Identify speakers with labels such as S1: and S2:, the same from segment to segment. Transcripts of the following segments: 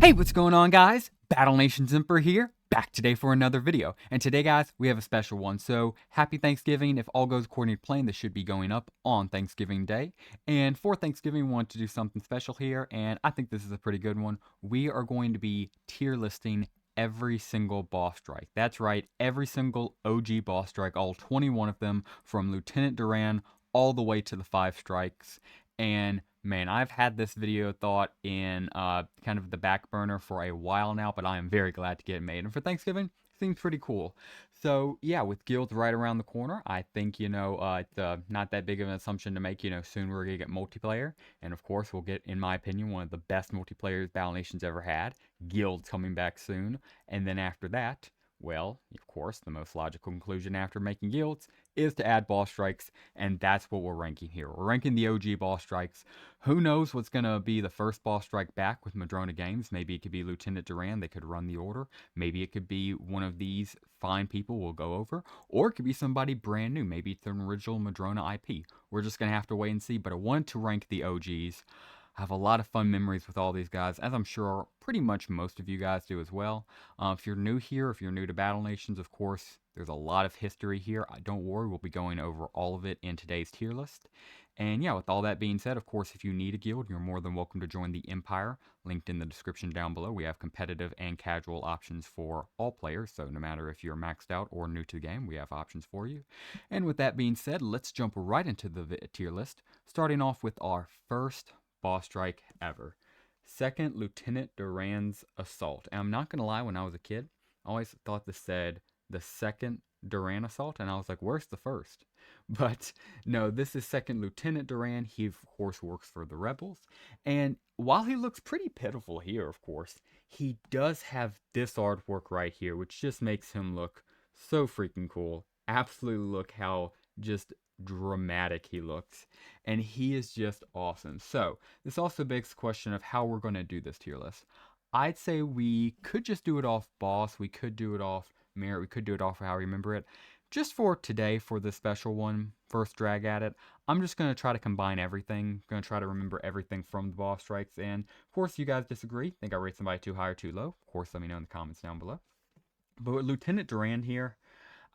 S1: Hey, what's going on, guys? Battle Nation Zimper here, back today for another video. And today, guys, we have a special one. So, happy Thanksgiving. If all goes according to plan, this should be going up on Thanksgiving Day. And for Thanksgiving, we want to do something special here, and I think this is a pretty good one. We are going to be tier listing every single boss strike. That's right, every single OG boss strike, all 21 of them, from Lieutenant Duran all the way to the 5 strikes. And man, I've had this video thought in kind of the back burner for a while now, but I am very glad to get it made. And for Thanksgiving, seems pretty cool. So yeah, with guilds right around the corner, I think, it's not that big of an assumption to make. Soon we're going to get multiplayer. And of course, we'll get, in my opinion, one of the best multiplayers Battle Nation's ever had. Guilds coming back soon. And then after that, well, of course, the most logical conclusion after making guilds is to add boss strikes, and that's what we're ranking here. We're ranking the OG boss strikes. Who knows what's going to be the first boss strike back with Madrona Games? Maybe it could be Lieutenant Duran. They could run the order. Maybe it could be one of these fine people we'll go over. Or it could be somebody brand new. Maybe it's an original Madrona IP. We're just going to have to wait and see, but I wanted to rank the OGs. I have a lot of fun memories with all these guys, as I'm sure pretty much most of you guys do as well. If you're new here, if you're new to Battle Nations, of course, there's a lot of history here. Don't worry, we'll be going over all of it in today's tier list. And yeah, with all that being said, of course, if you need a guild, you're more than welcome to join the Empire, linked in the description down below. We have competitive and casual options for all players, so no matter if you're maxed out or new to the game, we have options for you. And with that being said, let's jump right into the tier list, starting off with our first boss strike ever. Second, Lieutenant Duran's Assault. And I'm not going to lie, when I was a kid, I always thought this said the second Duran Assault, and I was like, where's the first? But no, this is second Lieutenant Duran. He, of course, works for the Rebels. And while he looks pretty pitiful here, of course, he does have this artwork right here, which just makes him look so freaking cool. Absolutely look how just dramatic he looks, and he is just awesome. So this also begs the question of how we're going to do this tier list. I'd say we could just do it off boss, we could do it off merit, we could do it off how we remember it. Just for today, for this special one, first drag at it, I'm just going to try to combine everything. Going to try to remember everything from the boss strikes. And of course, you guys disagree, think I rate somebody too high or too low, of course let me know in the comments down below. But with Lieutenant Duran here,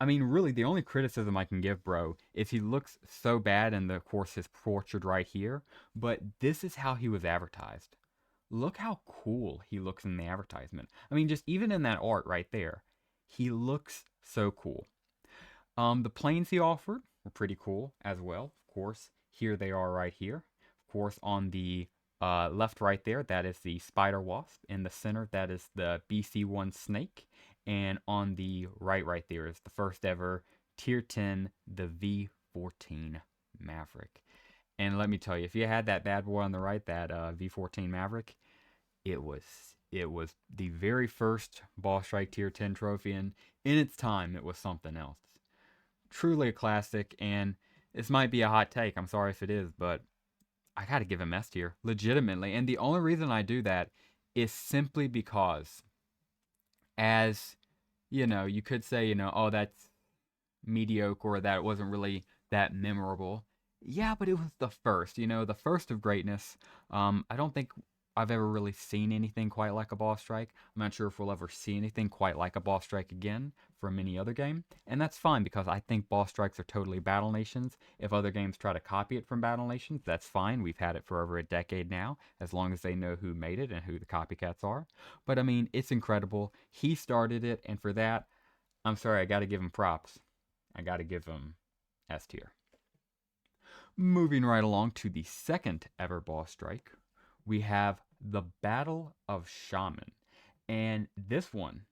S1: I mean, really, the only criticism I can give, bro, is he looks so bad, and of course his portrait right here, but this is how he was advertised. Look how cool he looks in the advertisement. I mean, just even in that art right there, he looks so cool. The planes he offered were pretty cool as well. Of course, here they are right here. Of course, on the left right there, that is the spider wasp. In the center, that is the BC-1 snake. And on the right there is the first ever tier 10, the V14 Maverick. And let me tell you, if you had that bad boy on the right, that V14 Maverick, it was the very first Boss Strike tier 10 trophy, and in its time, it was something else. Truly a classic, and this might be a hot take, I'm sorry if it is, but I gotta give him S tier, legitimately. And the only reason I do that is simply because, as you could say, oh, that's mediocre, or that wasn't really that memorable. Yeah, but it was the first, the first of greatness. I don't think I've ever really seen anything quite like a boss strike. I'm not sure if we'll ever see anything quite like a boss strike again from any other game. And that's fine, because I think boss strikes are totally Battle Nations. If other games try to copy it from Battle Nations, that's fine. We've had it for over a decade now, as long as they know who made it and who the copycats are. But I mean, it's incredible. He started it, and for that, I'm sorry, I gotta give him props. I gotta give him S tier. Moving right along to the second ever boss strike, we have the Battle of Shaman. And this one,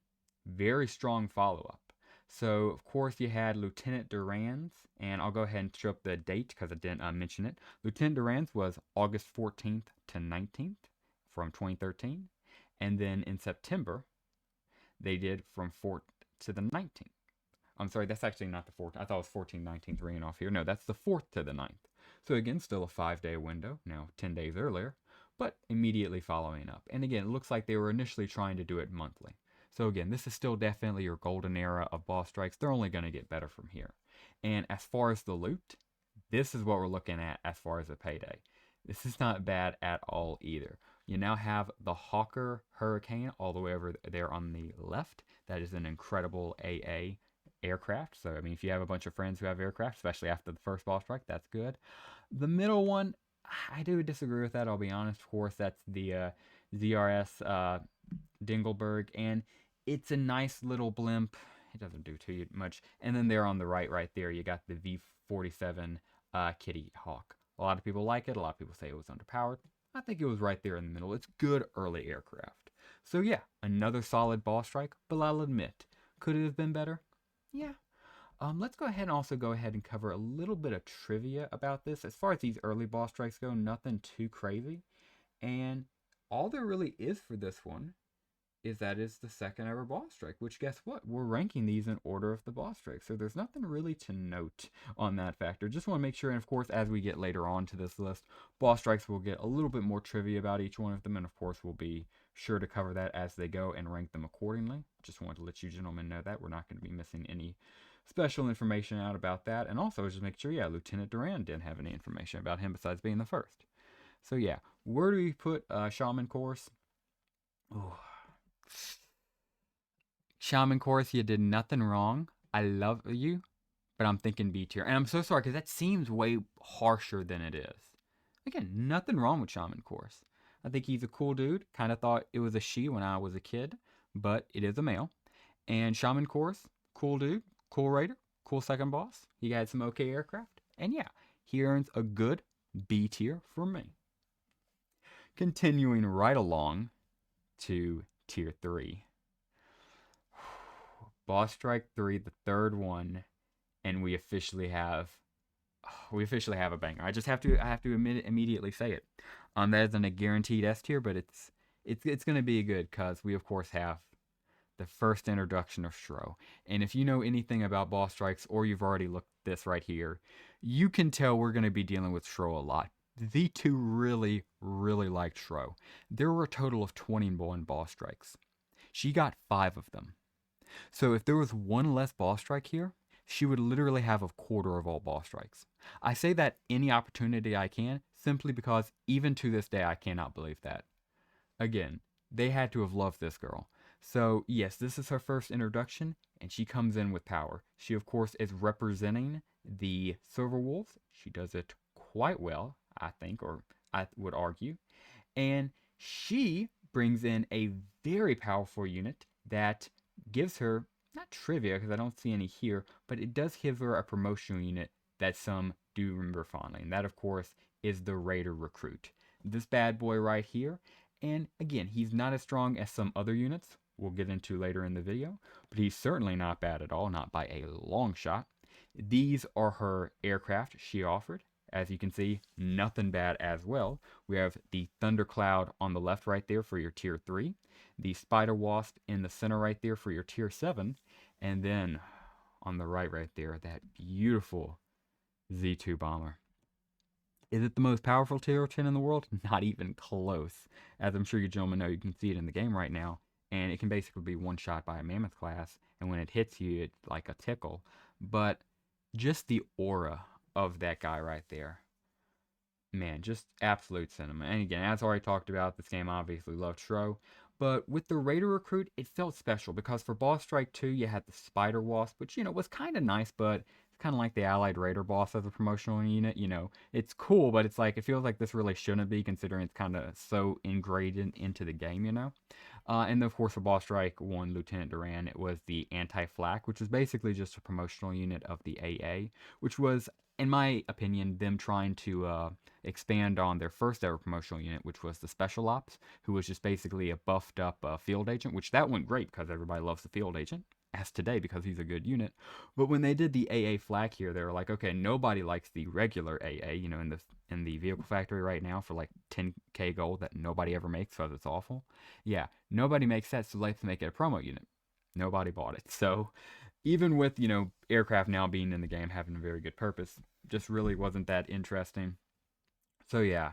S1: very strong follow-up. So, of course, you had Lieutenant Duran's, and I'll go ahead and show up the date because I didn't mention it. Lieutenant Duran's was August 14th to 19th from 2013. And then in September, they did from 4th to the 19th. I'm sorry, that's actually not the 4th. I thought it was 14, 19th ringing off here. No, that's the 4th to the 9th. So again, still a 5-day window, now 10 days earlier, but immediately following up. And again, it looks like they were initially trying to do it monthly. So again, this is still definitely your golden era of boss strikes. They're only going to get better from here. And as far as the loot, this is what we're looking at as far as the payday. This is not bad at all either. You now have the Hawker Hurricane all the way over there on the left. That is an incredible AA aircraft. So, I mean, if you have a bunch of friends who have aircraft, especially after the first boss strike, that's good. The middle one, I do disagree with that, I'll be honest. Of course, that's the ZRS Dingleberg, and it's a nice little blimp. It doesn't do too much. And then there on the right there, you got the V-47 Kitty Hawk. A lot of people like it. A lot of people say it was underpowered. I think it was right there in the middle. It's good early aircraft. So yeah, another solid boss strike, but I'll admit, could it have been better? Yeah. Let's go ahead and also go ahead and cover a little bit of trivia about this. As far as these early boss strikes go, nothing too crazy. And all there really is for this one is that it's the second ever boss strike, which guess what? We're ranking these in order of the boss strike. So there's nothing really to note on that factor. Just want to make sure, and of course, as we get later on to this list, boss strikes will get a little bit more trivia about each one of them, and of course, we'll be sure to cover that as they go and rank them accordingly. Just wanted to let you gentlemen know that we're not going to be missing any special information out about that. And also, just make sure, yeah, Lieutenant Duran didn't have any information about him besides being the first. So yeah, where do we put Shaman Course? Ooh. Shaman Chorus, you did nothing wrong. I love you, but I'm thinking B tier. And I'm so sorry because that seems way harsher than it is. Again, nothing wrong with Shaman Chorus. I think he's a cool dude. Kind of thought it was a she when I was a kid, but it is a male. And Shaman Chorus, cool dude, cool raider, cool second boss. He had some okay aircraft. And yeah, he earns a good B tier for me. Continuing right along to tier 3. Boss Strike 3, the third one, and we officially have a banger. I have to immediately say it. That isn't a guaranteed S tier, but it's gonna be good because we of course have the first introduction of Shro. And if you know anything about boss strikes, or you've already looked at this right here, you can tell we're gonna be dealing with Shro a lot. The two really, really liked Shro. There were a total of 21 boss strikes. She got 5 of them. So if there was one less boss strike here, she would literally have a quarter of all boss strikes. I say that any opportunity I can, simply because even to this day I cannot believe that. Again, they had to have loved this girl. So yes, this is her first introduction, and she comes in with power. She of course is representing the Silver Wolves. She does it quite well, I think, or I would argue. And she brings in a very powerful unit that gives her, not trivia because I don't see any here, but it does give her a promotional unit that some do remember fondly. And that, of course, is the Raider Recruit. This bad boy right here. And again, he's not as strong as some other units we'll get into later in the video, but he's certainly not bad at all, not by a long shot. These are her aircraft she offered. As you can see, nothing bad as well. We have the Thundercloud on the left right there for your tier 3. The Spider Wasp in the center right there for your tier 7. And then on the right there, that beautiful Z2 bomber. Is it the most powerful tier 10 in the world? Not even close. As I'm sure you gentlemen know, you can see it in the game right now. And it can basically be one shot by a mammoth class. And when it hits you, it's like a tickle. But just the aura of that guy right there. Man, just absolute cinema. And again, as already talked about, this game obviously loved Shro. But with the Raider Recruit, it felt special because for Boss Strike 2, you had the Spider Wasp, which, was kind of nice, but it's kind of like the Allied Raider boss as a promotional unit. It's cool, but it's like, it feels like this really shouldn't be considering it's kind of so ingrained into the game, And of course, for Boss Strike 1, Lieutenant Duran, it was the Anti-Flak, which was basically just a promotional unit of the AA, which was, in my opinion, them trying to expand on their first ever promotional unit, which was the Special Ops, who was just basically a buffed up field agent, which that went great because everybody loves the field agent, as today because he's a good unit. But when they did the AA Flak here, they were like, okay, nobody likes the regular AA, in the vehicle factory right now for like 10k gold that nobody ever makes because it's awful. Yeah, nobody makes that, so let's make it a promo unit. Nobody bought it. So even with, aircraft now being in the game having a very good purpose, just really wasn't that interesting. So yeah,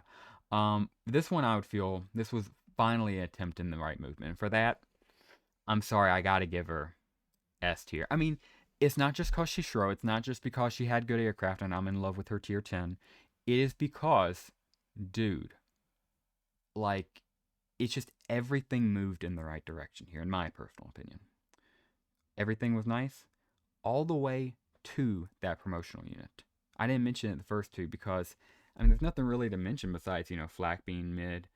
S1: this one I would feel, this was finally an attempt in the right movement. And for that, I'm sorry, I gotta give her S tier. I mean, it's not just because she's Shro, it's not just because she had good aircraft and I'm in love with her tier 10. It is because, dude, like, it's just everything moved in the right direction here, in my personal opinion. Everything was nice all the way to that promotional unit. I didn't mention it the first two because, I mean, there's nothing really to mention besides, Flak being mid,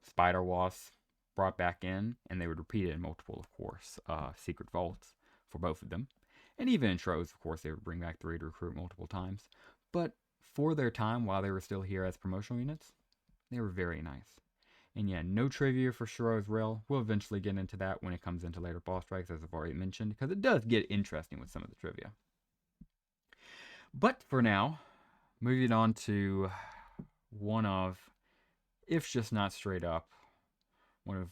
S1: Spider Wasp brought back in, and they would repeat it in multiple, of course, secret vaults for both of them. And even intros, of course, they would bring back 3 to recruit multiple times. But for their time while they were still here as promotional units, they were very nice. And yeah, no trivia for Shiro's Rail. We'll eventually get into that when it comes into later boss strikes, as I've already mentioned, because it does get interesting with some of the trivia. But for now, moving on to one of, if just not straight up, one of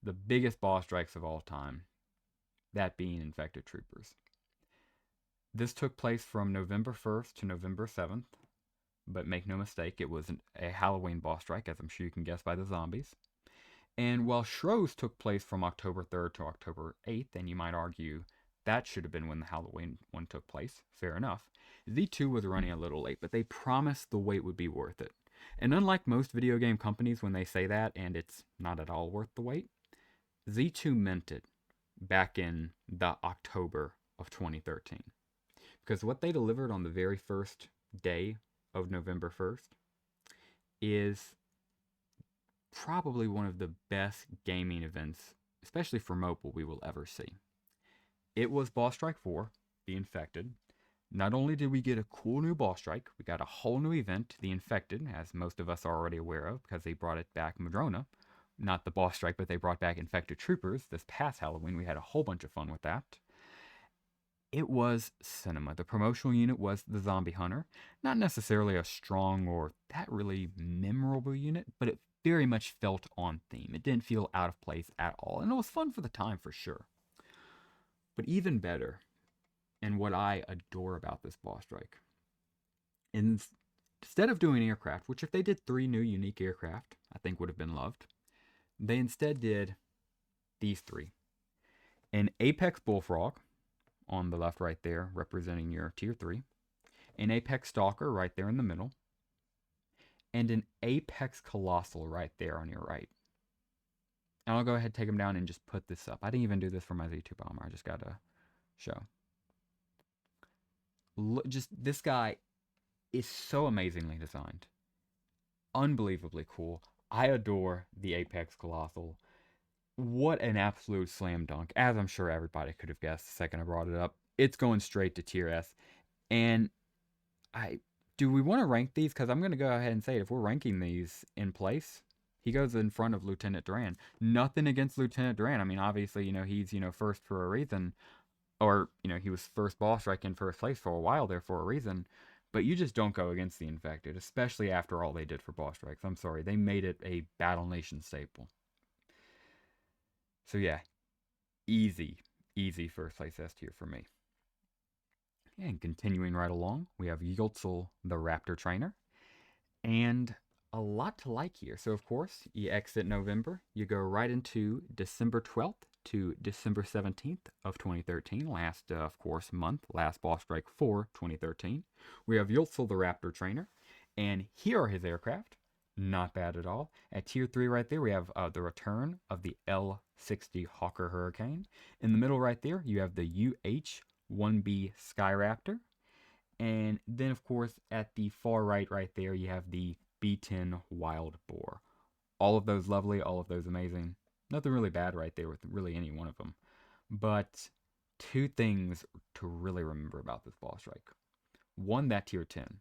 S1: the biggest boss strikes of all time, that being Infected Troopers. This took place from November 1st to November 7th, but make no mistake, it was a Halloween boss strike, as I'm sure you can guess by the zombies. And while Shro's took place from October 3rd to October 8th, and you might argue that should have been when the Halloween one took place, fair enough, Z2 was running a little late, but they promised the wait would be worth it. And unlike most video game companies when they say that, and it's not at all worth the wait, Z2 meant it back in the October of 2013. Because what they delivered on the very first day of November 1st is probably one of the best gaming events, especially for mobile, we will ever see. It was Boss Strike 4, The Infected. Not only did we get a cool new boss strike, we got a whole new event, The Infected, as most of us are already aware of, because they brought it back Madrona. Not the boss strike, but they brought back Infected Troopers this past Halloween. We had a whole bunch of fun with that. It was cinema. The promotional unit was the Zombie Hunter. Not necessarily a strong or that really memorable unit, but it very much felt on theme. It didn't feel out of place at all, and it was fun for the time for sure. But even better, and what I adore about this boss strike, instead of doing aircraft, which if they did 3 new unique aircraft, I think would have been loved, they instead did these 3. An Apex Bullfrog, on the left right there, representing your tier 3, an Apex Stalker right there in the middle, and an Apex Colossal right there on your right. And I'll go ahead and take them down and just put this up. I didn't even do this for my Z2 Bomber. I just got to show. Just this guy is so amazingly designed. Unbelievably cool. I adore the Apex Colossal. What an absolute slam dunk, as I'm sure everybody could have guessed the second I brought it up. It's going straight to tier S. And do we want to rank these? Because I'm going to go ahead and say it. If we're ranking these in place, he goes in front of Lieutenant Duran. Nothing against Lieutenant Duran. I mean, obviously, he's, first for a reason. Or, he was first boss strike in first place for a while there for a reason. But you just don't go against the Infected, especially after all they did for boss strikes. I'm sorry. They made it a Battle Nation staple. So yeah, easy first place S tier for me. And continuing right along, we have Yultzel the Raptor Trainer. And a lot to like here. So of course, you exit November, you go right into December 12th to December 17th of 2013. Last, of course, month, last boss strike for 2013. We have Yultzel the Raptor Trainer. And here are his aircraft. Not bad at all. At tier 3 right there, we have the return of the L-60 Hawker Hurricane. In the middle right there, you have the UH-1B Skyraptor. And then, of course, at the far right there, you have the B-10 Wild Boar. All of those lovely, all of those amazing. Nothing really bad right there with really any one of them. But 2 things to really remember about this boss strike. One, that tier 10.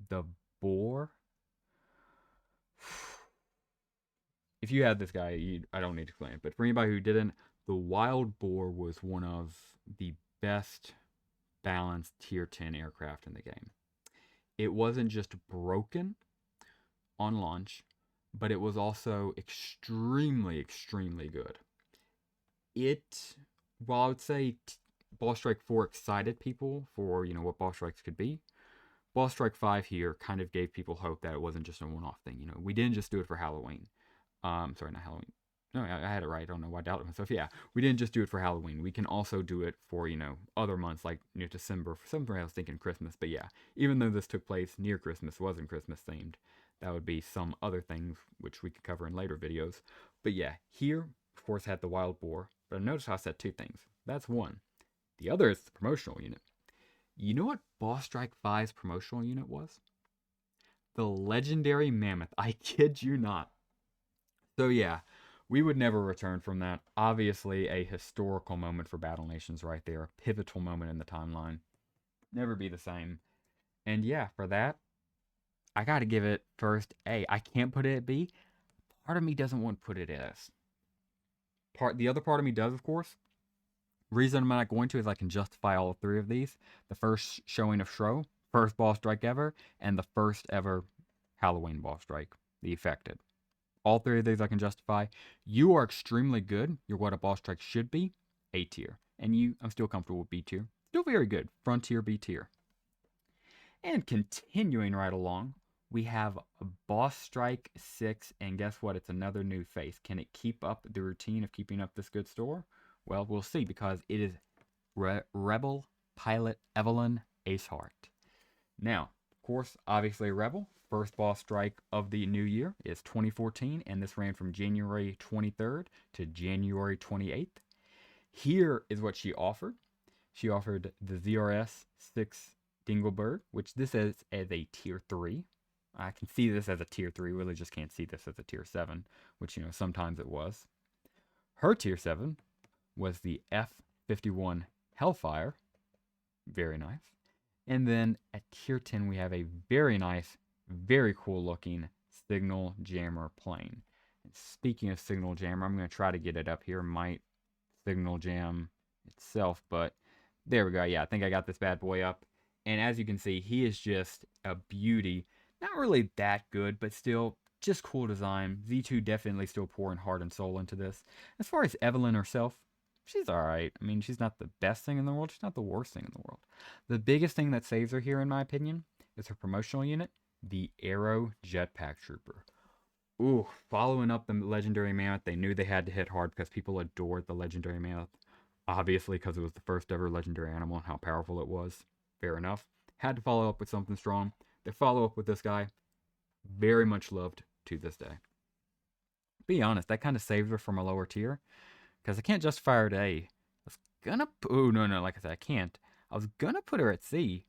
S1: The boar. If you had this guy, I don't need to explain it, but for anybody who didn't, the Wild Boar was one of the best balanced tier 10 aircraft in the game. It wasn't just broken on launch, but it was also extremely good. While I would say Boss Strike 4 excited people for, what Boss Strikes could be, Boss Strike 5 here kind of gave people hope that it wasn't just a one-off thing. We didn't just do it for Halloween. Sorry, not Halloween. No, I had it right. I don't know why I doubted myself. Yeah, we didn't just do it for Halloween. We can also do it for, other months like December. For some reason I was thinking Christmas. But yeah, even though this took place near Christmas, wasn't Christmas themed, That would be some other things which we could cover in later videos. But yeah, here, of course, had the wild boar. But notice how I said two things. That's one. The other is the promotional unit. You know what Boss Strike 5's promotional unit was? The legendary mammoth. I kid you not. So yeah, we would never return from that. Obviously, a historical moment for Battle Nations right there. A pivotal moment in the timeline. Never be the same. And yeah, for that, I gotta give it first A. I can't put it at B. Part of me doesn't want to put it as. The other part of me does, of course. Reason I'm not going to is I can justify all three of these. The first showing of Shro, first boss strike ever, and the first ever Halloween boss strike, the Affected. All three of these I can justify. You are extremely good. You're what a boss strike should be, A tier. And you, I'm still comfortable with B tier. Still very good, Frontier B tier. And continuing right along, we have Boss Strike 6, and guess what? It's another new face. Can it keep up the routine of keeping up this good store? Well, we'll see, because it is Rebel Pilot Evelyn Aceheart. Now, of course, obviously Rebel, first boss strike of the new year is 2014, and this ran from January 23rd to January 28th. Here is what she offered. She offered the ZRS 6 Dingleberg, which this is as a tier 3. I can see this as a tier 3, really just can't see this as a tier 7, which, you know, sometimes it was. Her tier 7 was the F-51 Hellfire. Very nice. And then at tier 10, we have a very nice, very cool looking Signal Jammer plane. And speaking of Signal Jammer, I'm going to try to get it up here. Might Signal Jam itself, but there we go. Yeah, I think I got this bad boy up. And as you can see, he is just a beauty. Not really that good, but still just cool design. Z2 definitely still pouring heart and soul into this. As far as Evelyn herself, she's alright. I mean, she's not the best thing in the world. She's not the worst thing in the world. The biggest thing that saves her here, in my opinion, is her promotional unit, the Arrow Jetpack Trooper. Ooh, following up the legendary mammoth, they knew they had to hit hard because people adored the legendary mammoth. Obviously, because it was the first ever legendary animal and how powerful it was. Fair enough. Had to follow up with something strong. They follow up with this guy. Very much loved to this day. Be honest, that kind of saved her from a lower tier. Because I can't justify her to A. I was gonna... Oh, no, like I said, I can't. I was gonna put her at C.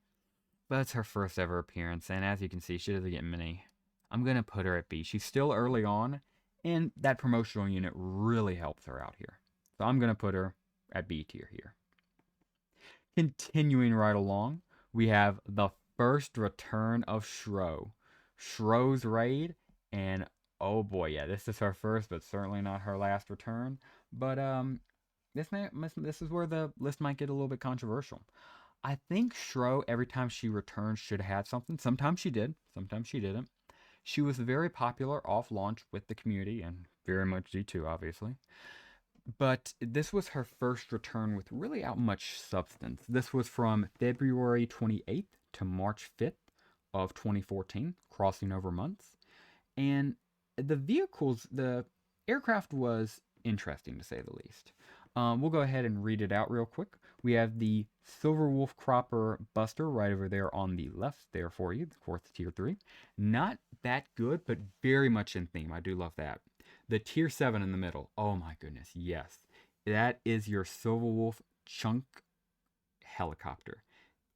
S1: But it's her first ever appearance. And as you can see, she doesn't get many. I'm gonna put her at B. She's still early on. And that promotional unit really helps her out here. So I'm gonna put her at B tier here. Continuing right along, we have the first return of Shro. Shro's raid, and oh boy, yeah, this is her first, but certainly not her last return. But this is where the list might get a little bit controversial. I think Shro, every time she returns, should have had something. Sometimes she did, sometimes she didn't. She was very popular off launch with the community, and very much Z2, obviously. But this was her first return with really out much substance. This was from February 28th to March 5th of 2014, crossing over months. And the aircraft was interesting to say the least. We'll go ahead and read it out real quick. We have the Silver Wolf Cropper Buster right over there on the left there for you, of course, tier 3. Not that good, but very much in theme. I do love that. The tier 7 in the middle. Oh my goodness, yes. That is your Silver Wolf Chunk helicopter.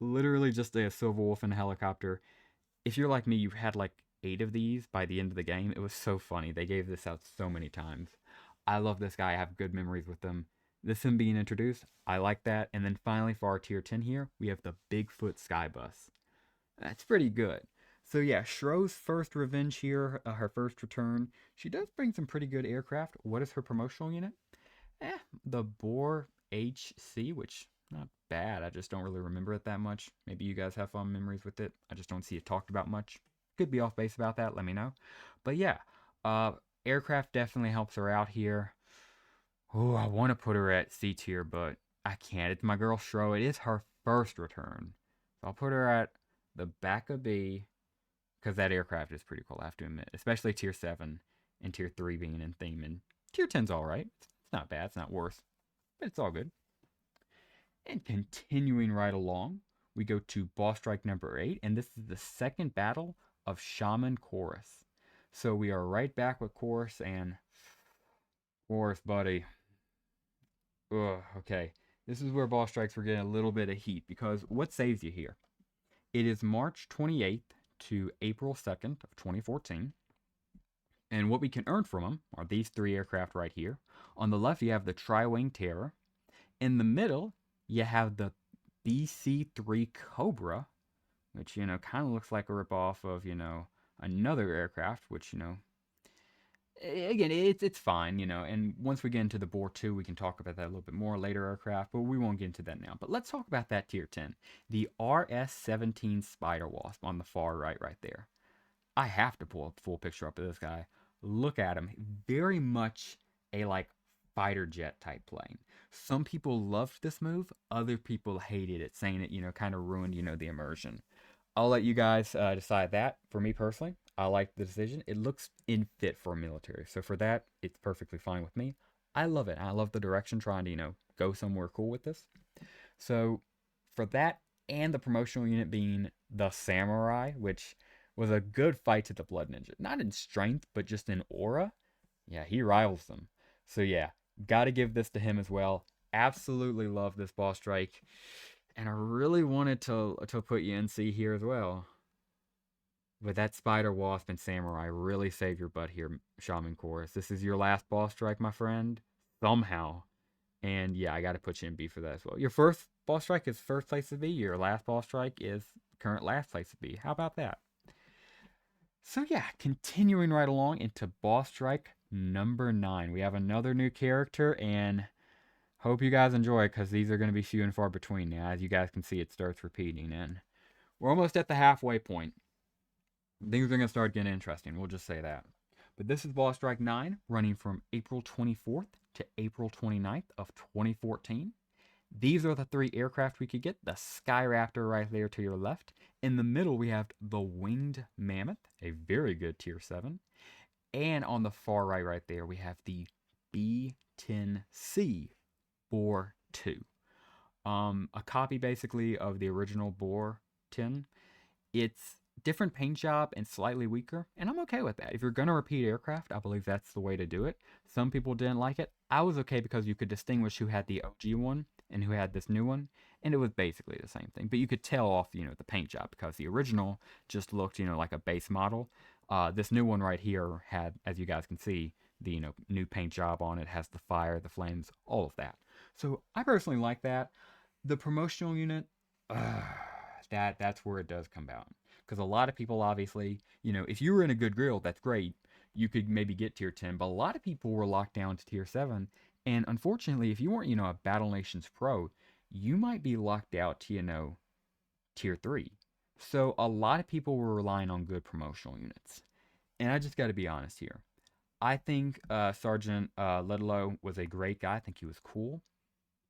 S1: Literally just a Silver Wolf in a helicopter. If you're like me, you've had like 8 of these by the end of the game. It was so funny. They gave this out so many times. I love this guy. I have good memories with him. This him being introduced, I like that. And then finally for our tier 10 here, we have the Bigfoot Skybus. That's pretty good. So yeah, Shro's first revenge here, her first return. She does bring some pretty good aircraft. What is her promotional unit? The Boar HC, which not bad. I just don't really remember it that much. Maybe you guys have fond memories with it. I just don't see it talked about much. Could be off base about that. Let me know. But yeah, aircraft definitely helps her out here. Oh, I want to put her at C tier, but I can't. It's my girl Shro. It is her first return. So I'll put her at the back of B, because that aircraft is pretty cool, I have to admit. Especially tier 7 and tier 3 being in theme. And tier 10's alright. It's not bad. It's not worse. But it's all good. And continuing right along, we go to boss strike number 8. And this is the second battle of Shaman Chorus. So we are right back with Chorus and Chorus, buddy. Ugh, okay. This is where ball strikes were getting a little bit of heat because what saves you here? It is March 28th to April 2nd of 2014. And what we can earn from them are these three aircraft right here. On the left, you have the Tri-Wing Terror. In the middle, you have the BC-3 Cobra, which, kind of looks like a ripoff of, another aircraft, which, again, it's fine, and once we get into the Boar 2, we can talk about that a little bit more later aircraft, but we won't get into that now. But let's talk about that Tier 10, the RS-17 Spider Wasp on the far right there. I have to pull a full picture up of this guy. Look at him. Very much a, fighter jet type plane. Some people loved this move. Other people hated it, saying it, kind of ruined, the immersion. I'll let you guys decide that. For me personally, I like the decision. It looks in fit for a military. So for that, it's perfectly fine with me. I love it. I love the direction, trying to, go somewhere cool with this. So for that and the promotional unit being the Samurai, which was a good fight to the Blood Ninja. Not in strength, but just in aura. Yeah, he rivals them. So yeah, gotta give this to him as well. Absolutely love this boss strike. And I really wanted to put you in C here as well. But that Spider Wasp and Samurai really saved your butt here, Shaman Chorus. This is your last boss strike, my friend. Somehow. And yeah, I gotta put you in B for that as well. Your first boss strike is first place to B. Your last boss strike is current last place to B. How about that? So yeah, continuing right along into boss strike number 9. We have another new character, and hope you guys enjoy it because these are going to be few and far between now. As you guys can see, it starts repeating, and we're almost at the halfway point. Things are going to start getting interesting, we'll just say that. But this is boss strike 9, running from April 24th to April 29th of 2014. These are the 3 aircraft we could get. The Skyraptor right there to your left. In the middle, we have the Winged Mammoth, a very good Tier 7. And on the far right there, we have the B-10C Boar 2. A copy, basically, of the original Boar 10. It's different paint job and slightly weaker, and I'm okay with that. If you're going to repeat aircraft, I believe that's the way to do it. Some people didn't like it. I was okay because you could distinguish who had the OG one and who had this new one, and it was basically the same thing. But you could tell off, the paint job, because the original just looked, like a base model. This new one right here had, as you guys can see, the new paint job on it, has the fire, the flames, all of that. So I personally like that. The promotional unit, that's where it does come out. Because a lot of people, obviously, if you were in a good grill, that's great. You could maybe get Tier 10, but a lot of people were locked down to Tier 7. And unfortunately, if you weren't, a Battle Nations Pro, you might be locked out to, Tier 3. So a lot of people were relying on good promotional units. And I just got to be honest here. I think Sergeant Ledlow was a great guy. I think he was cool.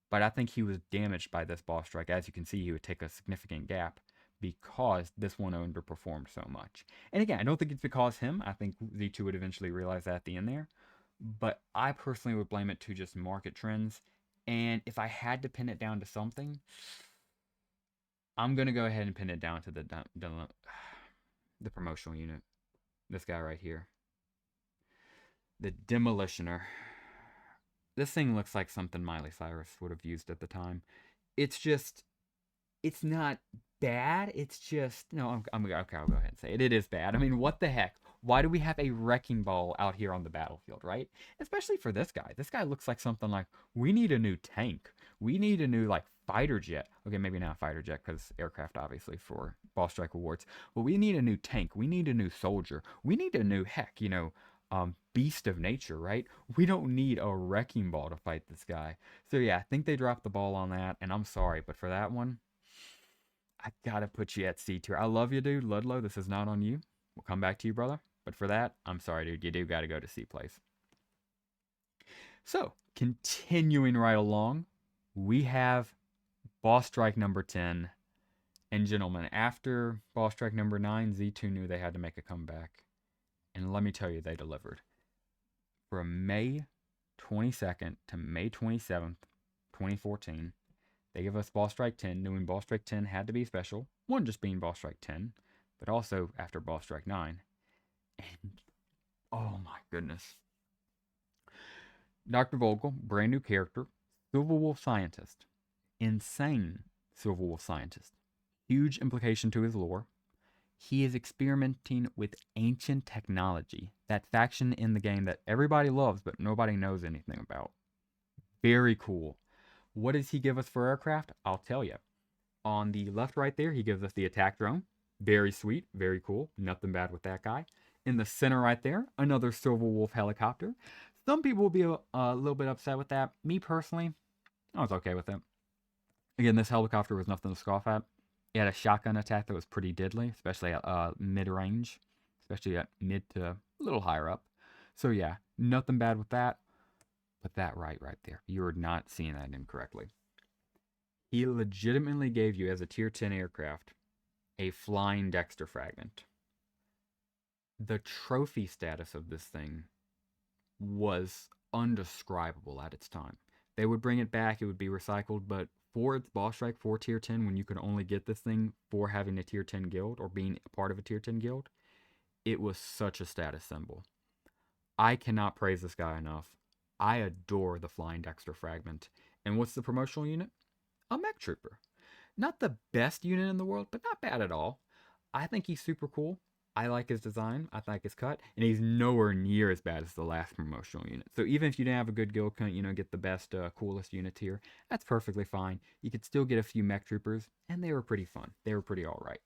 S1: But I think he was damaged by this boss strike. As you can see, he would take a significant gap because this one underperformed so much. And again, I don't think it's because him. I think Z2 would eventually realize that at the end there. But I personally would blame it to just market trends. And if I had to pin it down to something, I'm going to go ahead and pin it down to the promotional unit. This guy right here. The Demolitioner. This thing looks like something Miley Cyrus would have used at the time. It's not bad. It's just, no, okay, I'll go ahead and say it. It is bad. I mean, what the heck? Why do we have a wrecking ball out here on the battlefield, right? Especially for this guy. This guy looks like something like, we need a new tank. We need a new, fighter jet. Okay, maybe not fighter jet because aircraft, obviously, for Ball Strike Awards. But we need a new tank. We need a new soldier. We need a new, heck, beast of nature, right? We don't need a wrecking ball to fight this guy. So yeah, I think they dropped the ball on that, and I'm sorry, but for that one, I gotta put you at C tier. I love you, dude. Ludlow, this is not on you. We'll come back to you, brother. But for that, I'm sorry, dude. You do gotta go to C place. So, continuing right along, we have boss strike number 10. And gentlemen, after boss strike number 9, Z2 knew they had to make a comeback. And let me tell you, they delivered. From May 22nd to May 27th, 2014, they give us Ball Strike 10, knowing Ball Strike 10 had to be special. One just being Ball Strike 10. but also after Boss Strike 9. And oh my goodness. Dr. Vogel, brand new character, Silver Wolf scientist. Insane Silver Wolf scientist. Huge implication to his lore. He is experimenting with ancient technology, that faction in the game that everybody loves but nobody knows anything about. Very cool. What does he give us for aircraft? I'll tell you. On the left right there, he gives us the attack drone. Very sweet, very cool. Nothing bad with that guy. In the center right there, another Silver Wolf helicopter. Some people will be a little bit upset with that. Me personally, I was okay with it. Again, this helicopter was nothing to scoff at. It had a shotgun attack that was pretty deadly, especially at mid-range, especially at mid to a little higher up. So yeah, nothing bad with that. Put that right there. You are not seeing that incorrectly. He legitimately gave you, as a tier 10 aircraft, a flying Dexter fragment. The trophy status of this thing was undescribable at its time. They would bring it back, it would be recycled, but for its boss strike for tier 10, when you could only get this thing for having a tier 10 guild or being a part of a tier 10 guild, it was such a status symbol. I cannot praise this guy enough. I adore the Flying Dexter fragment. And what's the promotional unit? A mech trooper. Not the best unit in the world, but not bad at all. I think he's super cool. I like his design. I like his cut. And he's nowhere near as bad as the last promotional unit. So even if you didn't have a good guild, couldn't, get the best, coolest units here, that's perfectly fine. You could still get a few mech troopers, and they were pretty fun. They were pretty alright.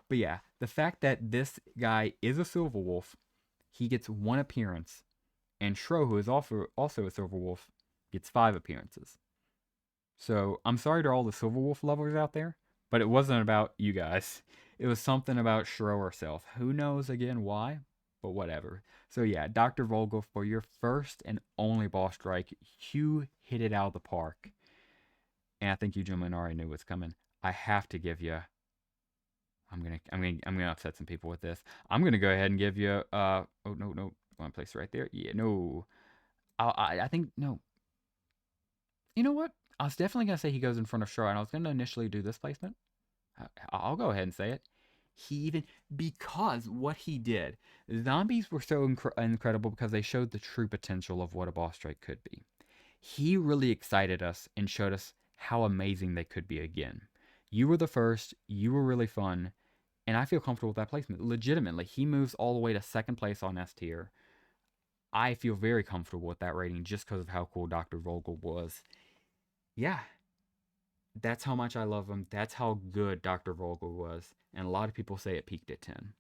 S1: But yeah, the fact that this guy is a Silver Wolf, he gets 1 appearance, and Shro, who is also a Silver Wolf, gets 5 appearances. So I'm sorry to all the Silver Wolf lovers out there, but it wasn't about you guys. It was something about Shro herself. Who knows again why, but whatever. So yeah, Dr. Vogel, for your first and only boss strike, you hit it out of the park. And I think you gentlemen already knew what's coming. I have to give you. I'm gonna upset some people with this. I'm gonna go ahead and give you. Oh no, one place right there. Yeah, no. I think no. You know what? I was definitely gonna say he goes in front of Shro, and I was gonna initially do this placement. I'll go ahead and say it. He even, because what he did, zombies were so incredible because they showed the true potential of what a boss strike could be. He really excited us and showed us how amazing they could be again. You were the first, you were really fun, and I feel comfortable with that placement. Legitimately, he moves all the way to 2nd place on S tier. I feel very comfortable with that rating just because of how cool Dr. Vogel was. Yeah, that's how much I love him. That's how good Dr. Vogel was. And a lot of people say it peaked at 10.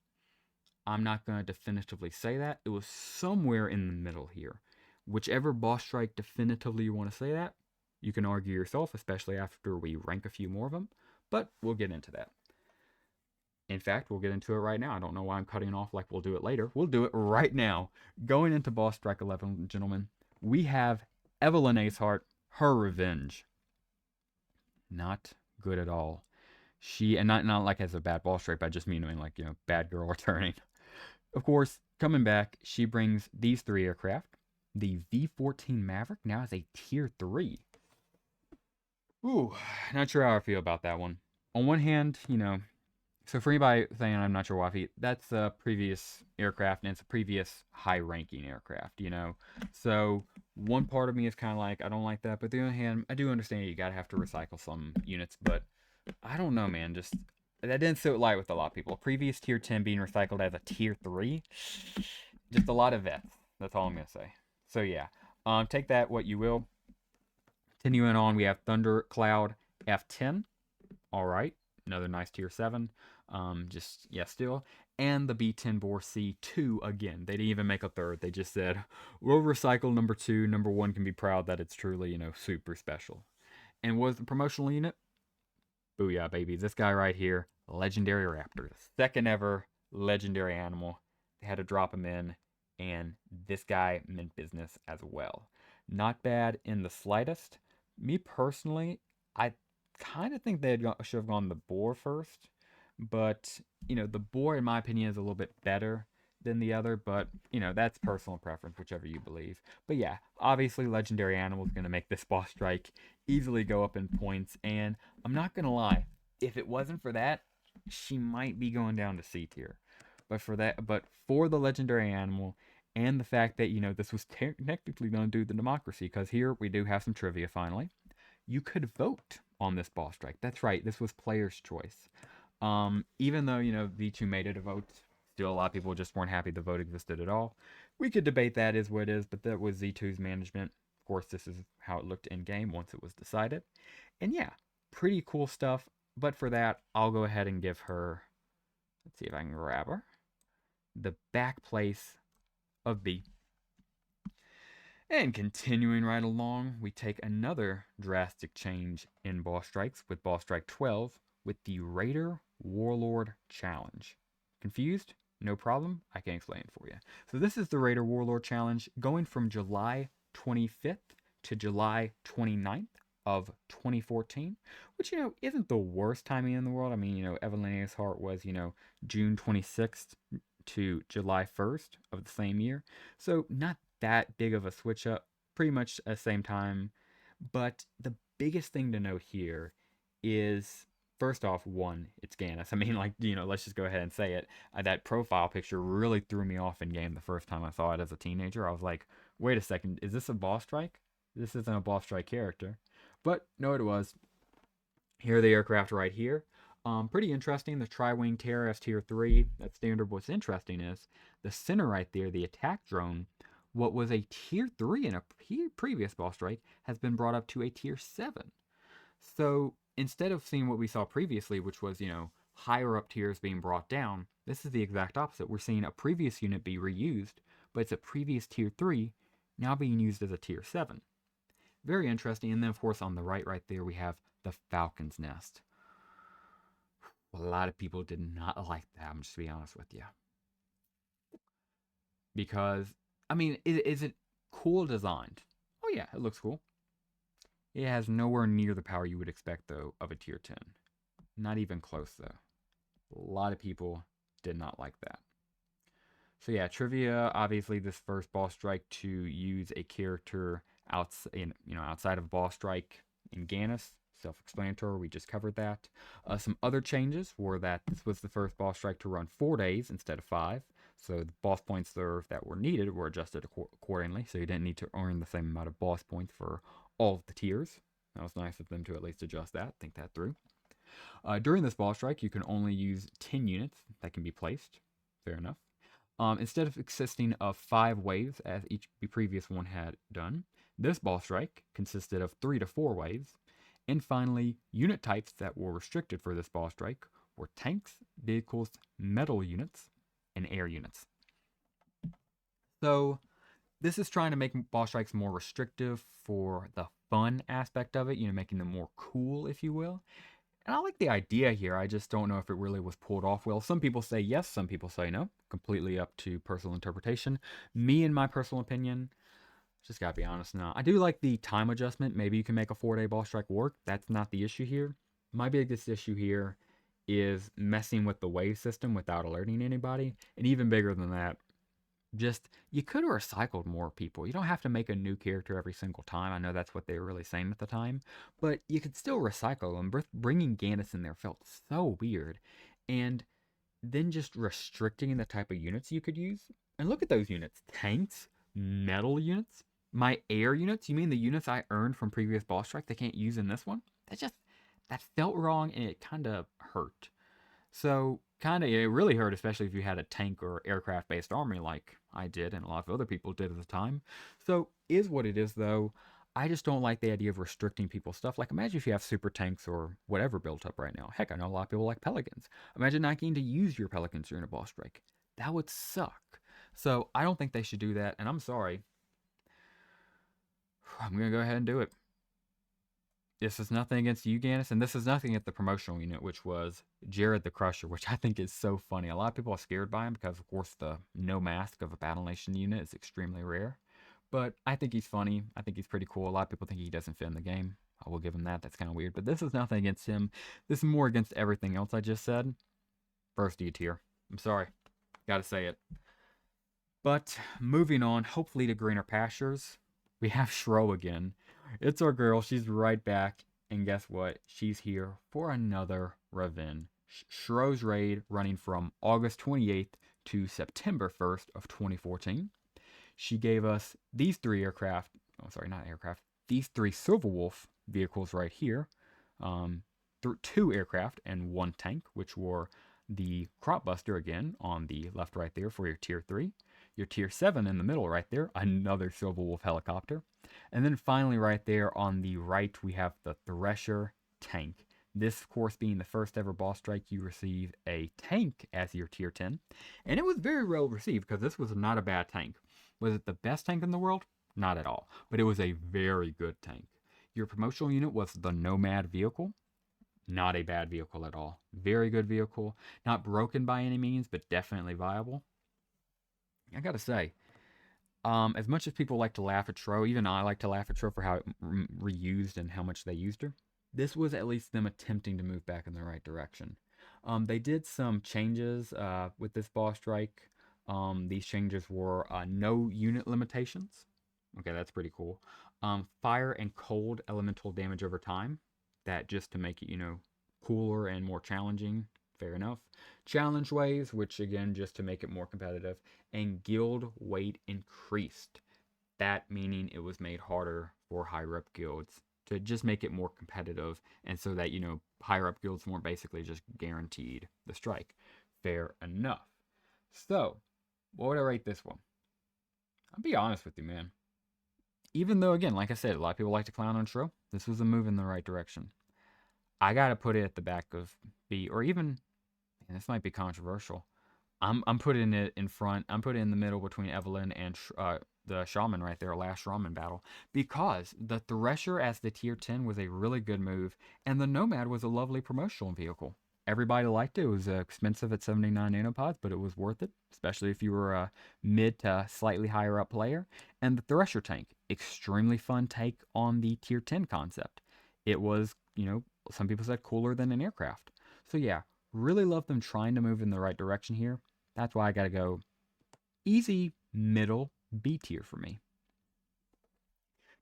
S1: I'm not going to definitively say that. It was somewhere in the middle here. Whichever boss strike definitively you want to say that, you can argue yourself, especially after we rank a few more of them. But we'll get into that. In fact, we'll get into it right now. I don't know why I'm cutting off like we'll do it later. We'll do it right now. Going into boss strike 11, gentlemen, we have Evelyn Aceheart, her revenge. Not good at all. She, and not like as a bad boss strike, but I just mean like, bad girl returning. Of course, coming back, she brings these 3 aircraft. The V-14 Maverick now has a tier 3. Ooh, not sure how I feel about that one. On one hand, so for anybody saying I'm not sure why, that's a previous aircraft, and it's a previous high-ranking aircraft, So one part of me is kind of like, I don't like that, but on the other hand, I do understand you gotta have to recycle some units, but I don't know, man. Just that didn't sit light with a lot of people. Previous tier 10 being recycled as a tier 3, just a lot of vets. That's all I'm gonna say. So yeah, take that what you will. Continuing on, we have Thundercloud F10. All right, another nice tier 7. Still. And the B10 Bore C2 again. They didn't even make a third. They just said, we'll recycle number 2. Number 1 can be proud that it's truly, super special. And what was the promotional unit? Booyah, baby. This guy right here, Legendary Raptor. 2nd ever legendary animal. They had to drop him in, and this guy meant business as well. Not bad in the slightest. Me personally, I kind of think they should have gone the Boar first. But, the Boar, in my opinion, is a little bit better than the other. But, that's personal preference, whichever you believe. But yeah, obviously Legendary Animal is going to make this boss strike easily go up in points. And I'm not going to lie, if it wasn't for that, she might be going down to C tier. But for the legendary animal and the fact that, this was technically going to do the democracy, because here we do have some trivia finally. You could vote on this boss strike. That's right, this was player's choice. Even though, V2 made it a vote, still a lot of people just weren't happy the vote existed at all. We could debate that is what it is, but that was Z2's management. Of course, this is how it looked in game once it was decided. And yeah, pretty cool stuff. But for that, I'll go ahead and give her, let's see if I can grab her, the back place of B. And continuing right along, we take another drastic change in boss strikes with boss strike 12 with the Raider Warlord Challenge. Confused? No problem, I can explain it for you. So this is the Raider Warlord Challenge going from July 25th to July 29th of 2014, which, isn't the worst timing in the world. I mean, Evelina's Heart was, June 26th to July 1st of the same year. So not that big of a switch up, pretty much at the same time. But the biggest thing to note here is, first off, one, it's Ganis. I mean, let's just go ahead and say it. That profile picture really threw me off in game the first time I saw it as a teenager. I was like, wait a second, is this a boss strike? This isn't a boss strike character. But no, it was. Here are the aircraft right here. Pretty interesting. The Tri-Wing Terror Tier 3. That's standard. What's interesting is the center right there, the attack drone, what was a Tier 3 in a previous boss strike, has been brought up to a Tier 7. So instead of seeing what we saw previously, which was, higher up tiers being brought down, this is the exact opposite. We're seeing a previous unit be reused, but it's a previous Tier 3 now being used as a Tier 7. Very interesting. And then, of course, on the right there, we have the Falcon's Nest. A lot of people did not like that, I'm just to be honest with you. Because, I mean, is it cool designed? Oh yeah, it looks cool. It has nowhere near the power you would expect, though, of a Tier 10. Not even close, though. A lot of people did not like that. So yeah, trivia, obviously this first boss strike to use a character outside of boss strike in Ganis. Self-explanatory, we just covered that. Some other changes were that this was the first boss strike to run 4 days instead of 5. So the boss points that were needed were adjusted accordingly. So you didn't need to earn the same amount of boss points for all of the tiers. That was nice of them to at least adjust that, think that through. During this boss strike, you can only use 10 units that can be placed. Fair enough. Instead of consisting of 5 waves, as each previous one had done, this boss strike consisted of 3 to 4 waves. And finally, unit types that were restricted for this boss strike were tanks, vehicles, metal units, and air units. So this is trying to make boss strikes more restrictive for the fun aspect of it, making them more cool, if you will. And I like the idea here. I just don't know if it really was pulled off well. Some people say yes, some people say no. Completely up to personal interpretation. Me, in my personal opinion, just gotta be honest now, I do like the time adjustment. Maybe you can make a 4-day boss strike work. That's not the issue here. My biggest issue here is messing with the wave system without alerting anybody. And even bigger than that, just, you could have recycled more people. You don't have to make a new character every single time. I know that's what they were really saying at the time, but you could still recycle them. Bringing Ganis in there felt so weird. And then just restricting the type of units you could use. And look at those units. Tanks, metal units, my air units. You mean the units I earned from previous boss strike they can't use in this one? That felt wrong, and it kind of hurt. So, it really hurt, especially if you had a tank or aircraft based army like I did and a lot of other people did at the time. So, is what it is, though. I just don't like the idea of restricting people's stuff. Like, imagine if you have super tanks or whatever built up right now. Heck, I know a lot of people like Pelicans. Imagine not getting to use your Pelicans during a boss strike. That would suck. So, I don't think they should do that, and I'm sorry. I'm going to go ahead and do it. This is nothing against you, Ganis, and this is nothing against the promotional unit, which was Jared the Crusher, which I think is so funny. A lot of people are scared by him because, of course, the no mask of a Battle Nation unit is extremely rare. But I think he's funny. I think he's pretty cool. A lot of people think he doesn't fit in the game. I will give him that. That's kind of weird. But this is nothing against him. This is more against everything else I just said. First D tier. I'm sorry. Gotta say it. But moving on, hopefully to greener pastures, we have Shro again. It's our girl. She's right back. And guess what? She's here for another revenge Shro's raid running from August 28th to September 1st of 2014. She gave us these three aircraft. Oh, sorry, not aircraft. These three Silverwolf vehicles right here. Um, two aircraft and one tank, which were the Crop Buster again on the left right there for your tier 3. Your tier 7 in the middle right there, another Silverwolf helicopter. And then finally right there on the right we have the Thresher tank. This, of course, being the first ever boss strike, you receive a tank as your tier 10. And it was very well received because this was not a bad tank. Was it the best tank in the world? Not at all. But it was a very good tank. Your promotional unit was the Nomad vehicle. Not a bad vehicle at all. Very good vehicle. Not broken by any means, but definitely viable. I gotta say, as much as people like to laugh at Shro, even I like to laugh at Shro for how it reused and how much they used her. This was at least them attempting to move back in the right direction. They did some changes with this boss strike. These changes were no unit limitations. Okay, that's pretty cool. Fire and cold elemental damage over time. That just to make it, cooler and more challenging. Fair enough. Challenge waves, which again, just to make it more competitive. And guild weight increased. That meaning it was made harder for higher up guilds to just make it more competitive, and so that, higher up guilds weren't basically just guaranteed the strike. Fair enough. So, what would I rate this one? I'll be honest with you, man. Even though, again, like I said, a lot of people like to clown on Shro, this was a move in the right direction. I gotta put it at the back of B, or even, and this might be controversial. I'm putting it in front. I'm putting it in the middle between Evelyn and the Shaman right there, last Shaman battle, because the Thresher as the tier 10 was a really good move, and the Nomad was a lovely promotional vehicle. Everybody liked it. It was expensive at 79 nanopods, but it was worth it, especially if you were a mid to slightly higher up player. And the Thresher tank, extremely fun take on the tier 10 concept. It was, some people said cooler than an aircraft. So yeah, really love them trying to move in the right direction here. That's why I gotta go easy, middle, B tier for me.